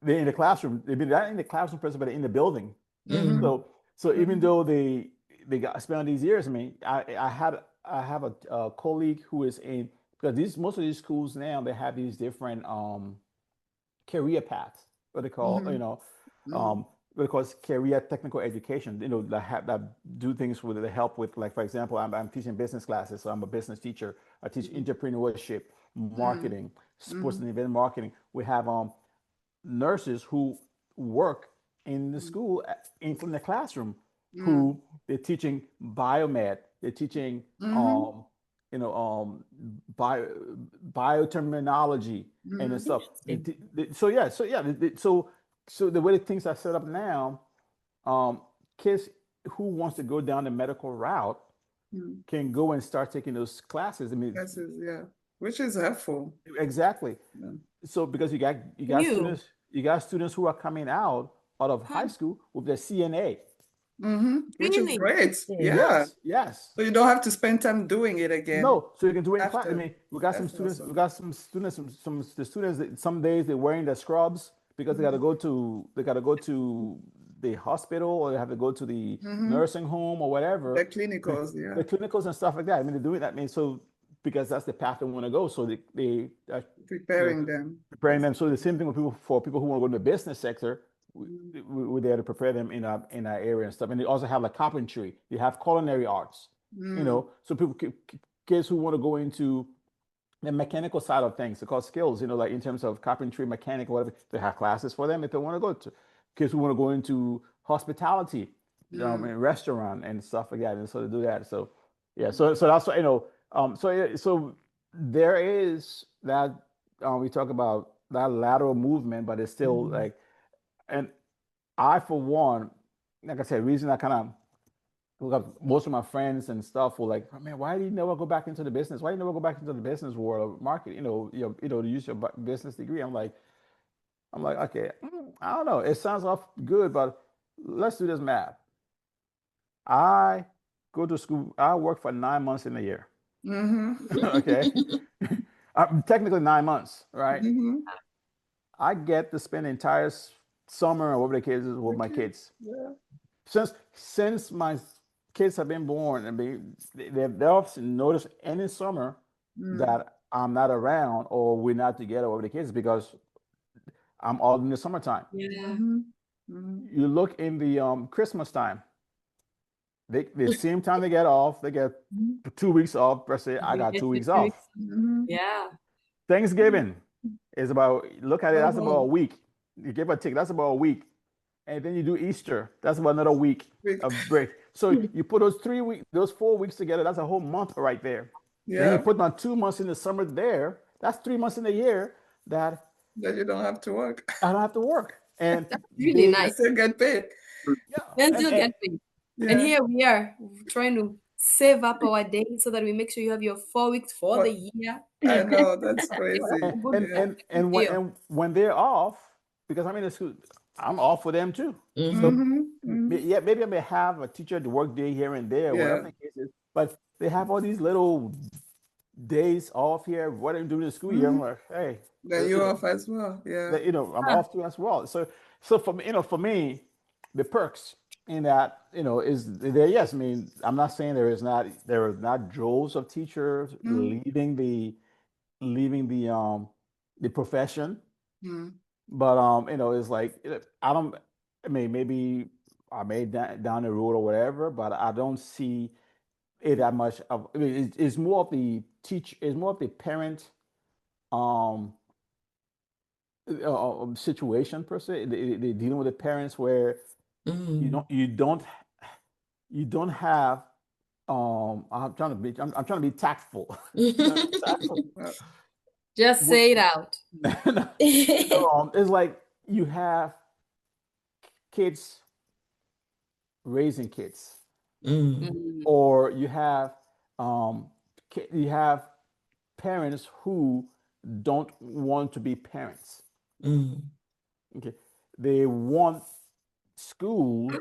they're in the classroom. They've been not in the classroom present, but in the building. mm-hmm, Mm. So even mm-hmm, though they got spent these years, I mean, I have a colleague who is in because these most of these schools now they have these different career paths, what they call, mm-hmm, mm-hmm, um, what they call career technical education, that do things with the help with, like, for example, I'm teaching business classes, so I'm a business teacher. I teach entrepreneurship, mm-hmm, marketing, sports mm-hmm, and event marketing. We have nurses who work in the school in the classroom mm-hmm, who they're teaching biomed, they're teaching mm-hmm, bio bioterminology and the stuff. Interesting. So the way the things are set up now, um, kids who wants to go down the medical route mm-hmm. can go and start taking those classes. I mean, That's it, yeah. Which is helpful. exactly. Yeah. So because you got You. students who are coming out of Huh, high school with their CNA. Mm-hmm. Which is really? great. Interesting. Yeah. Yes, yes. So you don't have to spend time doing it again No, so you can do it in class. I after. mean, we got some That's students. We awesome. got some students. Some the students. That some days they're wearing their scrubs because Mm-hmm. they got to go to the hospital or they have to go to the Mm-hmm. nursing home or The whatever. clinicals, The yeah. clinicals and stuff like that. I mean, they're doing that. I mean, so because that's the path they want to go. So they you know Preparing them. preparing That's them. So the same thing with people who want to go in the business sector. mm, We're there to prepare them in our area and stuff. And they also have like carpentry. They have culinary arts. mm, So kids who want to go into the mechanical side of things, they call skills. Like in terms of carpentry, mechanic, whatever. They have classes for them if they want to go to. Kids who want to go into hospitality, mm, and restaurant and stuff like that, and so to do that. So yeah, so that's what So there is that we talk about that lateral movement, but it's still Mm. like, and I for one, like I said, reason I kind of look up most of my friends and stuff were like, oh, man, why do you never go back into the business? Why do you never go back into the business world of market? To use your business degree. I'm like, okay, I don't know. It sounds off good, but let's do this math. I go to school. I work for 9 months in a year. mm-hmm. Okay, I'm technically 9 months, right? Mm-hmm. I get to spend the entire summer or whatever the case is with The my kids, kids. yeah. Since my kids have been born, and they've also noticed any summer Mm, that I'm not around or we're not together with the kids because I'm all in the summertime. Yeah. mm-hmm. Mm-hmm. You look in the Christmas time, the same time they get off, they get 2 weeks off. Per se, I You got get 2 weeks the 2 weeks. off. Mm-hmm. Yeah. Thanksgiving is about, look at it, Go that's about a home. week. You give or take, that's about a week. And then you do Easter, that's about another week Quick. of break. So you put those 4 weeks together, that's a whole month right there. Then you Yeah, put on 2 months in the summer there, that's 3 months in a year that that you don't have to work. I don't have to work. And That's really they, I nice. still get paid. yeah, Then and, still and get paid. And Yeah. here we are trying to save up our days so that we make sure you have your 4 weeks for the What year. I know, that's It's crazy. a good, Yeah. good When deal. when they're off, because I'm in the school, I'm off for them too. So Mhm. Mm-hmm. yeah, maybe I may have a teacher to work day here and there, Yeah. whatever the case is. But they have all these little days off here. What I'm doing in the school year, I'm Mm-hmm. like, hey, Then you you know, off as well. Yeah. I'm Huh. off too as well. So for me, for me, the perks in that, is there. Yes, I mean, I'm not saying there is not droves of teachers Mm-hmm. leaving the profession, Mm-hmm. but it's like, I don't. I mean, maybe I made down the road or whatever, but I don't see it that much of. I mean, it's more of the it's more of the parent um situation per se. They dealing with the parents where you Mm. don't you don't you don't have I'm trying to be tactful. I'm trying to be tactful. Uh, Just What- say it out. it's like you have kids raising kids, Mm. Mm, or um you have parents who don't want to be parents. Mm. Okay, they want schools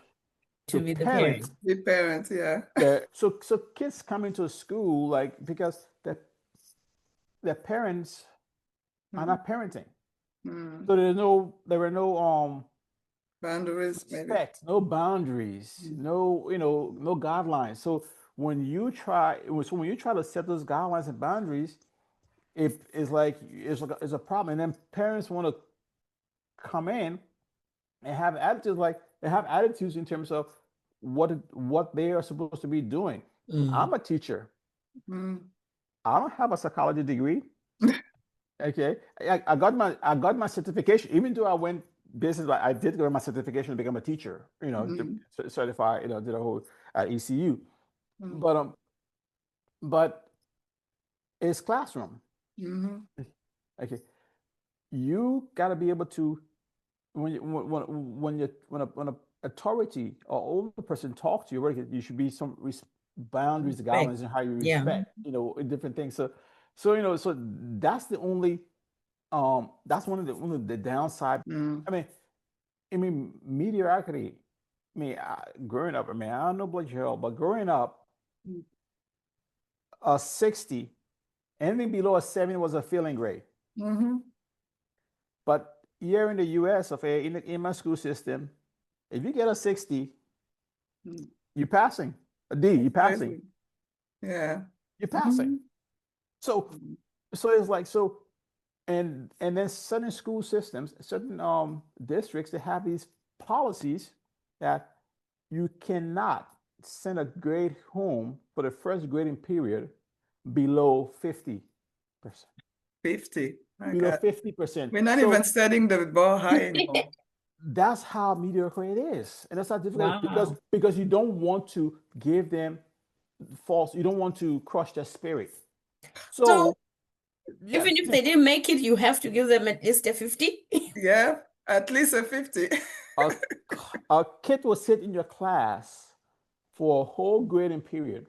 to To be the parent parent. the parents, yeah. so kids come into school like because their parents are Mm-hmm. not parenting. Mm-hmm. So there were no Boundaries, maybe. respect, no boundaries, Mm-hmm. no guidelines. So when you try to set those guidelines and boundaries, it's a problem. And then parents want to come in and have attitudes like they have attitudes in terms of what they are supposed to be doing. Mm. I'm a teacher. Mm-hmm. I don't have a psychology degree. Okay, I got my certification. Even though I went business, but I did get my certification to become a teacher. To Mm-hmm. certify. Did a whole at ECU. Mm-hmm. But it's classroom. Mm-hmm. Okay, you got to be able to when a authority or older person talks to you, right, you should be some boundaries, Respect. guidelines, and how you Yeah. respect. Different things. So that's the only that's one of the downside. Mm-hmm. I mean, mediocrity. Growing up, I don't know about you, but growing up, a 60, anything below a 70 was a failing grade. Mm-hmm. But here in the U.S., in my school system, if you get a 60, Mm-hmm. you're passing. A D, you're passing. Crazy. Yeah. You're passing. Mm-hmm. So, so it's like so, and then certain school systems, certain districts, they have these policies that you cannot send a grade home for the first grading period below 50%. 50. My Below God. 50%. We're not So even setting the bar high anymore. that's how mediocre it is. And that's how difficult it is Wow. because you don't want to give them you don't want to crush their spirit. So So yeah, even if they didn't make it, you have to give them at least a 50. Yeah, at least a 50. a, a kid will sit in your class for a whole grading period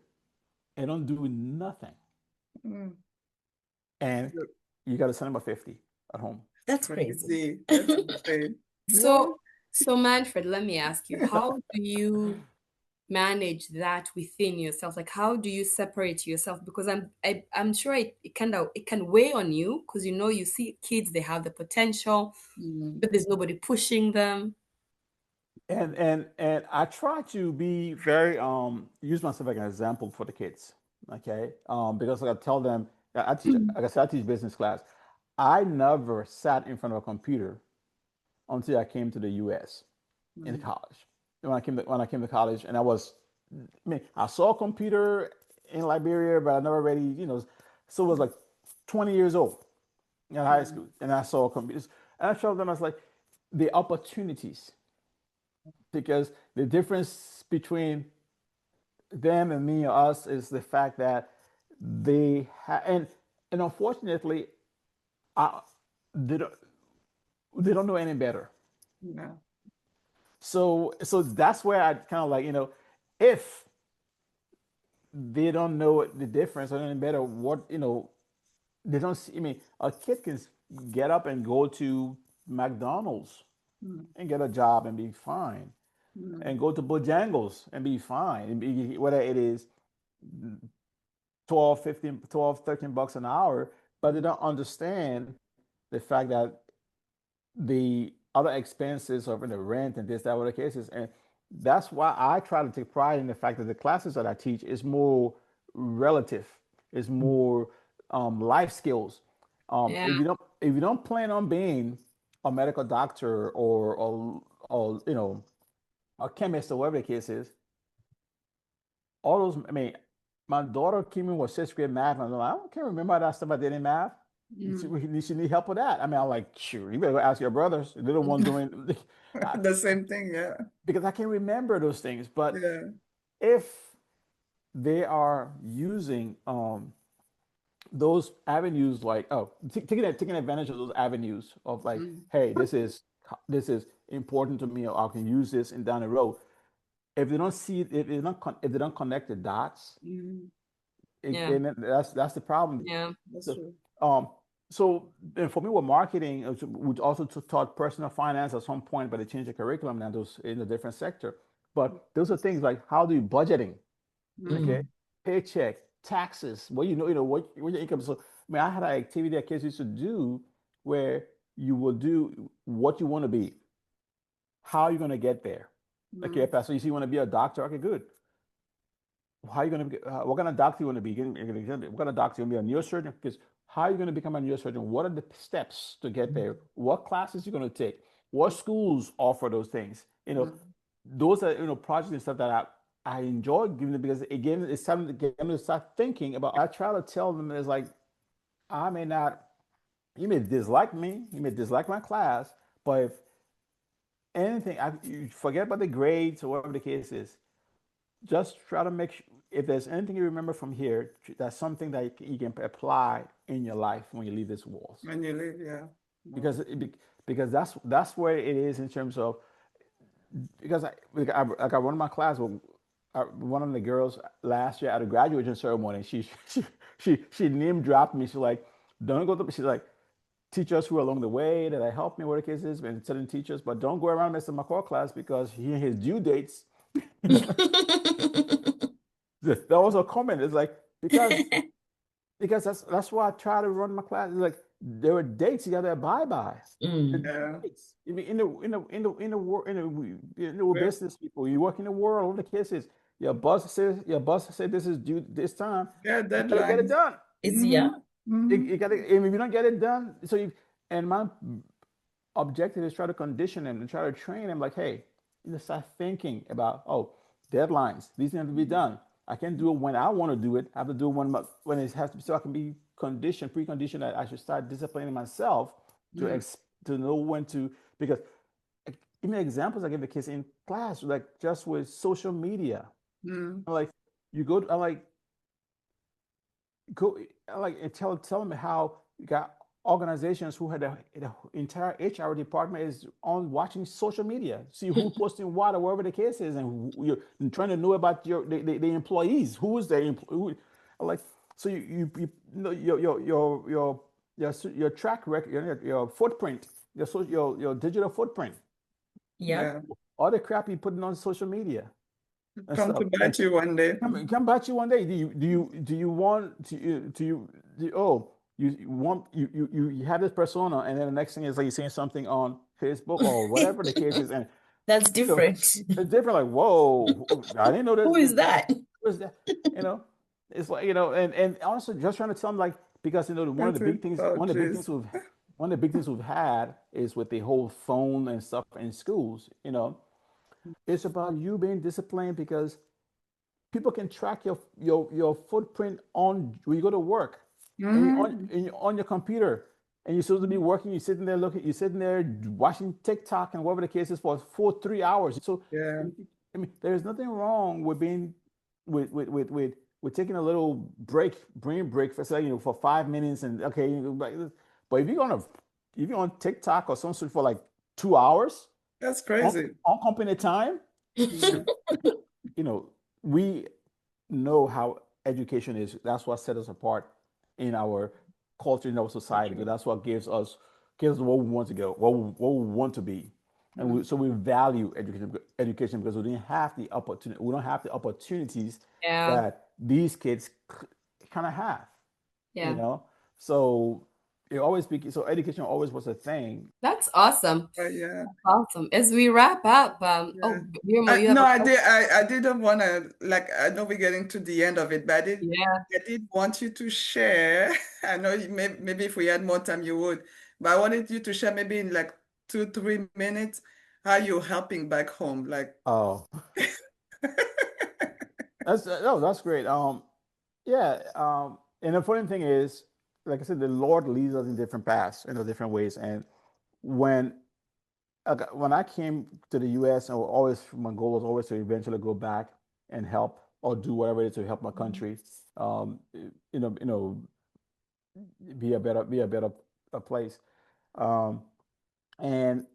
and don't do nothing. Mm, And you got to send them a 50 at home. That's crazy. crazy. That's insane. Yeah. So Manfred, let me ask you, how do you manage that within yourself? Like, how do you separate yourself? Because I'm sure it can weigh on you because you see kids, they have the potential, Mm, but there's nobody pushing them. And I try to be very use myself like an example for the kids. Okay. Because like I tell them, I teach like I said, I teach business class. I never sat in front of a computer until I came to the US in mm, college. When I came to college, and I saw a computer in Liberia, but I never really, so it was like 20 years old in high mm, school, and I saw computers, and I showed them, I was like, the opportunities, because the difference between them and me or us is the fact that and unfortunately, I, they don't, they don't know any better. no. So that's where I kind of like, if they don't know the difference or any better what, they don't see. I mean, a kid can get up and go to McDonald's Mm, and get a job and be fine, mm, and go to Bojangles and be fine, and whether it is 12, 15, 12, 13 bucks an hour, but they mm. don't understand the fact that the other expenses of the rent and this, that, whatever the case is. And that's why I try to take pride in the fact that the classes that I teach is more relative, is more life skills. Yeah. If you don't plan on being a medical doctor or a chemist or whatever the case is, all those. I mean, my daughter came in with sixth grade math, and I'm like, I don't can't remember that stuff I did in math. Mm. She need help with that. I mean, I'm like, sure, you better go ask your brothers. They're the one doing The same thing, yeah. because I can't remember those things. But Yeah. if they are using those avenues, like taking advantage of those avenues of like, Mm, hey, this is important to me, or I can use this and down the road. If they don't see it, if they don't connect the dots, mm. Yeah. and that's the problem. Yeah. That's So, true. um, so and for me, with marketing, we also taught personal finance at some point, but they changed the curriculum now. Those in a different sector. But those are things like how do you budgeting, Mm, okay, Mm. paycheck, taxes. What what your income. So, I mean, I had an activity that kids used to do where you will do what you want to be, how are you going to get there. Okay, mm, so you see, you want to be a doctor. Okay, good. How are you going to be, what kind of doctor you want to be? What kind of doctor you want to be? A neurosurgeon? Because how are you going to become a neurosurgeon? What are the steps to get there? What classes you going to take? What schools offer those things? mm, Those are projects and stuff that I enjoy giving them because again, it's time to get them to start thinking about. I try to tell them is like I may not, you may dislike me, you may dislike my class, but if anything, you forget about the grades or whatever the case is. Just try to make sure if there's anything you remember from here, that's something that you can apply in your life when you leave these walls. when you leave, yeah. Mm, Because because that's where it is in terms of because I got one of my class with one of the girls last year at a graduation ceremony. She name dropped me. She's like, don't go to. She's like, teachers who are along the way that I helped me, whatever the case is, and certain teachers, but don't go around Mr. McCall class because his due dates. That was a comment. It's like because that's why I try to run my class. It's like there are dates you got to abide by. Mm. yeah. Dates. I mean, in the world Well, business people, you work in the world. All the case is your boss said this is due this time. yeah, You gotta get it deadlines. done. It's Hmm. yeah. Hmm. You gotta. If you don't get it done, so you and my objective is try to condition them and try to train them like, hey, you start thinking about, oh, deadlines. These things have to be done. I can't do it when I want to do it. I have to do it when it has to be, so I can be conditioned, preconditioned that I should start disciplining myself to Mm, to know when to because even examples I give the kids in class, like just with social media. mm, I'm like you go I like go like and tell them how you got organizations who had the entire HR department is on watching social media, see who posting what or whatever the case is, and you're trying to know about the employees, who is their like so you know your track record, your footprint, your digital footprint, Yeah. yeah. all the crap you putting on social media and Come to stuff. bite you one day. Come back to you one day. Do you want oh you want you have this persona and then the next thing is like you're saying something on Facebook or whatever the case is and That's you know different. it's different like whoa I didn't know Who that is that? was that you know it's like and also just trying to tell them like because That's it. Oh, one of the big jeez. things one of the big things we've had is with the whole phone and stuff in schools it's about you being disciplined because people can track your footprint on when you go to work Hmm. and you're on your computer and you're supposed to be working. You're sitting there watching TikTok and whatever the case is for 4 3 hours. So Yeah, I mean, there's nothing wrong with being with taking a little break, brain break for say for 5 minutes and okay, but if you're on TikTok or some sort for like 2 hours that's on, crazy. company time, Yeah. you know we know how education is. That's what sets us apart in our culture, in our society, because Culture. that's what gives us what we want to go, what we want to be. And Mm. so we value education because we didn't have the opportunity. We don't have the opportunities Yeah. that these kids kind of have, you Yeah. know. So so education always was a thing. That's awesome. Yeah. Awesome. As we wrap up, Yeah. oh, Birmo, you have No, a I question? did. I didn't want to, like, I know we're getting to the end of it, but Yeah. I did want you to share. I know maybe if we had more time, you would, but I wanted you to share maybe in like 2, 3 minutes how you're helping back home. Like, Oh, that's no, that's great. Yeah. And the funny thing is, like I said, the Lord leads us in different paths, in different ways. And when when I came to the U.S., my goal was always to eventually go back and help or do whatever it is to help my country. You know, be a better place. Um, and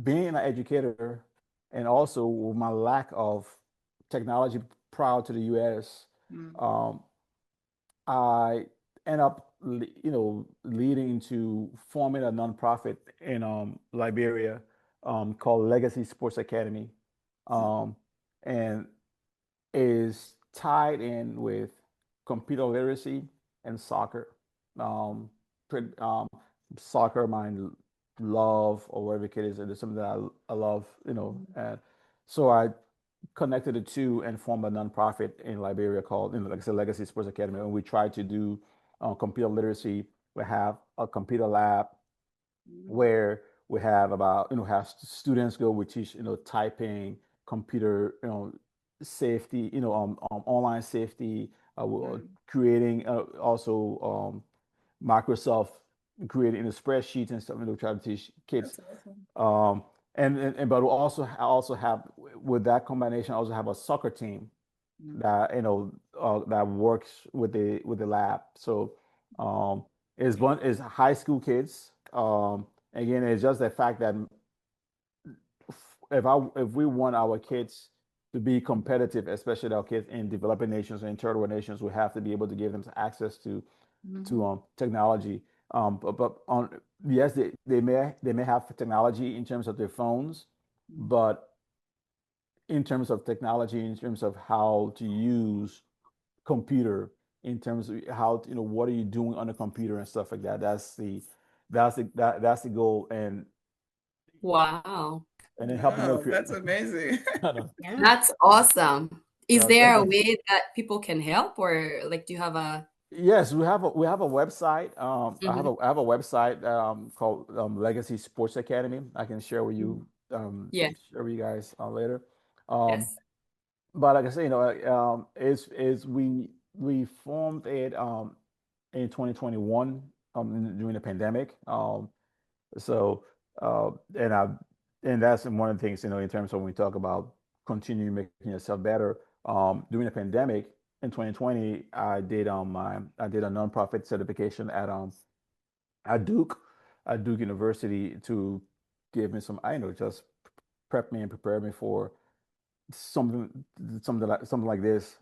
being an educator, and also with my lack of technology prior to the U.S., mm, um, I end up, leading to forming a nonprofit in Liberia called Legacy Sports Academy, um, and is tied in with computer literacy and soccer. Um, Soccer, my love, or whatever it is, and it's something that I love, and so I connected the two and formed a nonprofit in Liberia called, like I said, Legacy Sports Academy. And we try to do computer literacy. We have a computer lab mm, where we have about, have students go, we teach, typing, computer, safety, online safety, we're mm. creating also Microsoft, creating the spreadsheets and stuff, try to teach kids. That's awesome. Um, and but we also have, with that combination, I also have a soccer team Mm, that, that works with the lab. So is high school kids. Again, it's just the fact that if we want our kids to be competitive, especially our kids in developing nations and in third world nations, we have to be able to give them access to mhm, technology. But on Yes, they may have technology in terms of their phones, mm, but in terms of technology, in terms of how to use computer, in terms of how what are you doing on the computer and stuff like that. That's the goal, Wow. and then helping them wow, create. that's amazing. Yeah. That's awesome. Is Thank there a you. way that people can help, or like do you have a Yes, we have a website. Mhm, I have a website called Legacy Sports Academy. I can share with mhm. you Yeah, share with you guys later. Um, yes. but like I say, is we formed it in 2021 during the pandemic. So uh, and I and that's one of the things, in terms of when we talk about continuing making yourself better. During the pandemic in 2020, I did a nonprofit certification at Duke at Duke University to give me some, just prep me and prepare me for something something like this.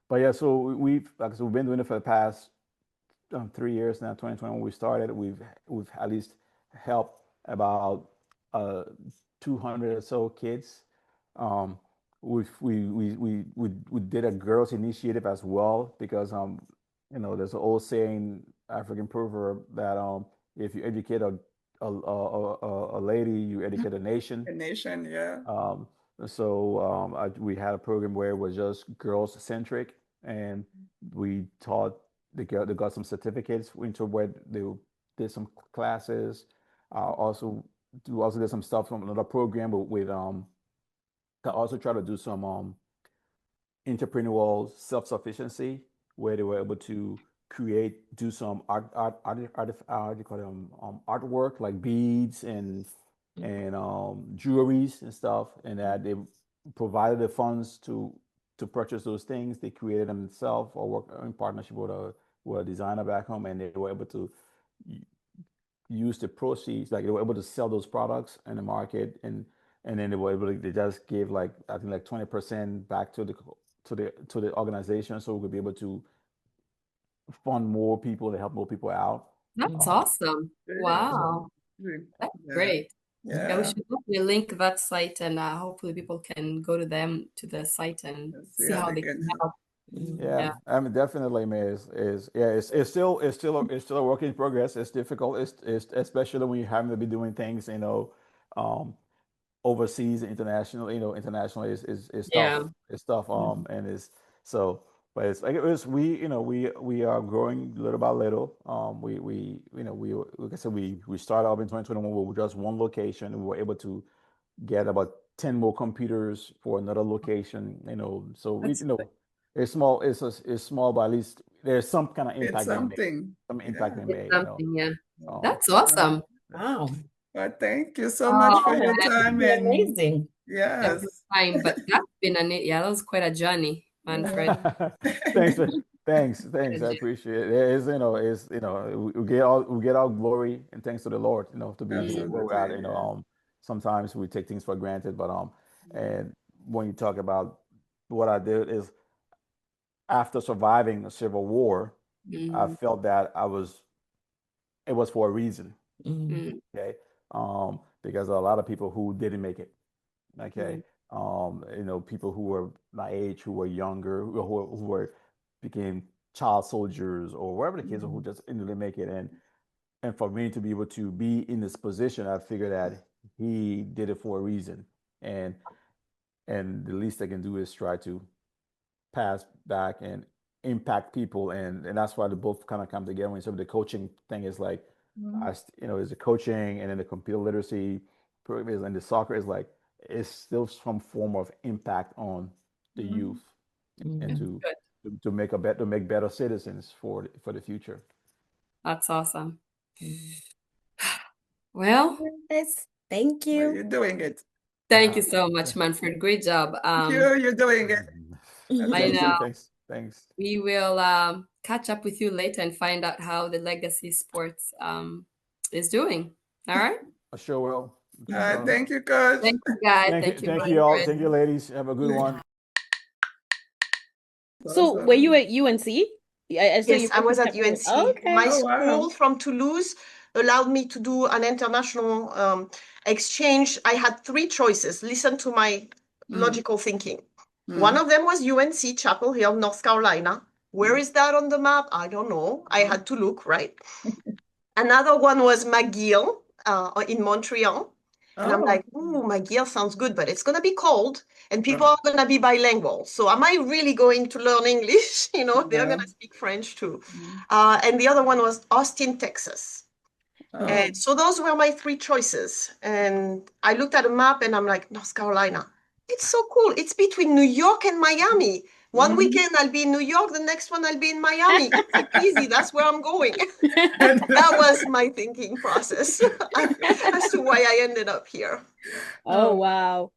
But yeah, so like I said, we've been doing it for the past 3 years now. 2020 when we started, we've at least helped about uh, 200 or so kids. Um, we did a girls initiative as well, because there's an old saying, African proverb, that if you educate a lady, you educate a nation. A nation, yeah. um, we had a program where it was just girls centric, and we taught they got some certificates into where they did some classes. Also, we also did some stuff from another program to also try to do some entrepreneurial self-sufficiency, where they were able to do some how do you call it, artwork, like beads and jewelries and stuff, and that they provided the funds to purchase those things. They created them themselves or work in partnership with a designer back home, and they were able to use the proceeds, like they were able to sell those products in the market, and then they just gave, like, I think, like 20% back to the to the organization, so we could be able to fund more people to help more people out. That's awesome. Wow. That's Yeah. great. Yeah, we Yeah. should hopefully link that site, and hopefully people can go to the site and See see how how they they can can help. help. Yeah, Yeah. I mean, definitely, man. Is yeah, it's still a work in progress. It's difficult. It's especially when you're having to be doing things, um, overseas, international. International is tough. Yeah. It's tough. And it's so, but it's like it was. We are growing little by little. We like I said, we started off in 2021 with just one location, and we were able to get about 10 more computers for another location. So That's good. it's small. It's small, but at least there's some kind of It's impact being made. something. Some impact Yeah. being It's made. something, yeah. Um, That's awesome. Wow. Well, thank you so much for Oh, your man, time You're and amazing. every yes. time, but that's been yeah, that was quite a journey, Manfred. thanks, thanks, Quite a thanks. I journey. appreciate it. We get our glory and thanks to the Lord, to be here where we're Absolutely. at. Yeah. Sometimes we take things for granted, but and when you talk about what I did is after surviving a civil war, I Mm, felt that it was for a reason. mm, Okay. Because a lot of people who didn't make it. Okay. mm, People who were my age, who were younger, who became child soldiers or whatever the kids who just didn't make it. And for me to be able to be in this position, I figured that he did it for a reason. And and the least I can do is try to pass back and impact people, and that's why the both kind of come together. When so the coaching thing is like, is the coaching, and then the computer literacy program and the soccer is like, it's still some form of impact on the youth, and that's Mm. good. to make better citizens for the future. That's awesome. Mm. Well, Yes, thank Well, you. you're doing it. thank you so much, Manfred. Great job. You're doing it. I Thanks, know Absolutely. thanks. we will catch up with you later and find out how the Legacy Sports is doing. All right. I sure will. Mhm. Thank you, Coach. Thank you, guys. Thank you, Thank you, thank you all. Manfred. Thank you, ladies. Have a good one. So were you Awesome. at UNC? I saw you Yes, I was at mentioned that. UNC. My Okay. Oh, school wow. from Toulouse allowed me to do an international exchange. I had three choices. Listen to my Mm, logical thinking. One mm, of them was UNC Chapel Hill, North Carolina. Where mm. is that on the map? I don't know. I had to look, right? Another one was McGill in Montreal. And I'm Oh, like, ooh, McGill sounds good, but it's going to be cold and people right. are going to be bilingual. So am I really going to learn English? They're going Yeah. to speak French too. Mm. And the other one was Austin, Texas. Oh, And so those were my three choices. And I looked at a map and I'm like, North Carolina. It's so cool. It's between New York and Miami. One mhm. weekend I'll be in New York, the next one I'll be in Miami. Easy peasy. That's where I'm going. That was my thinking process as to why I ended up here. Oh, Oh, wow.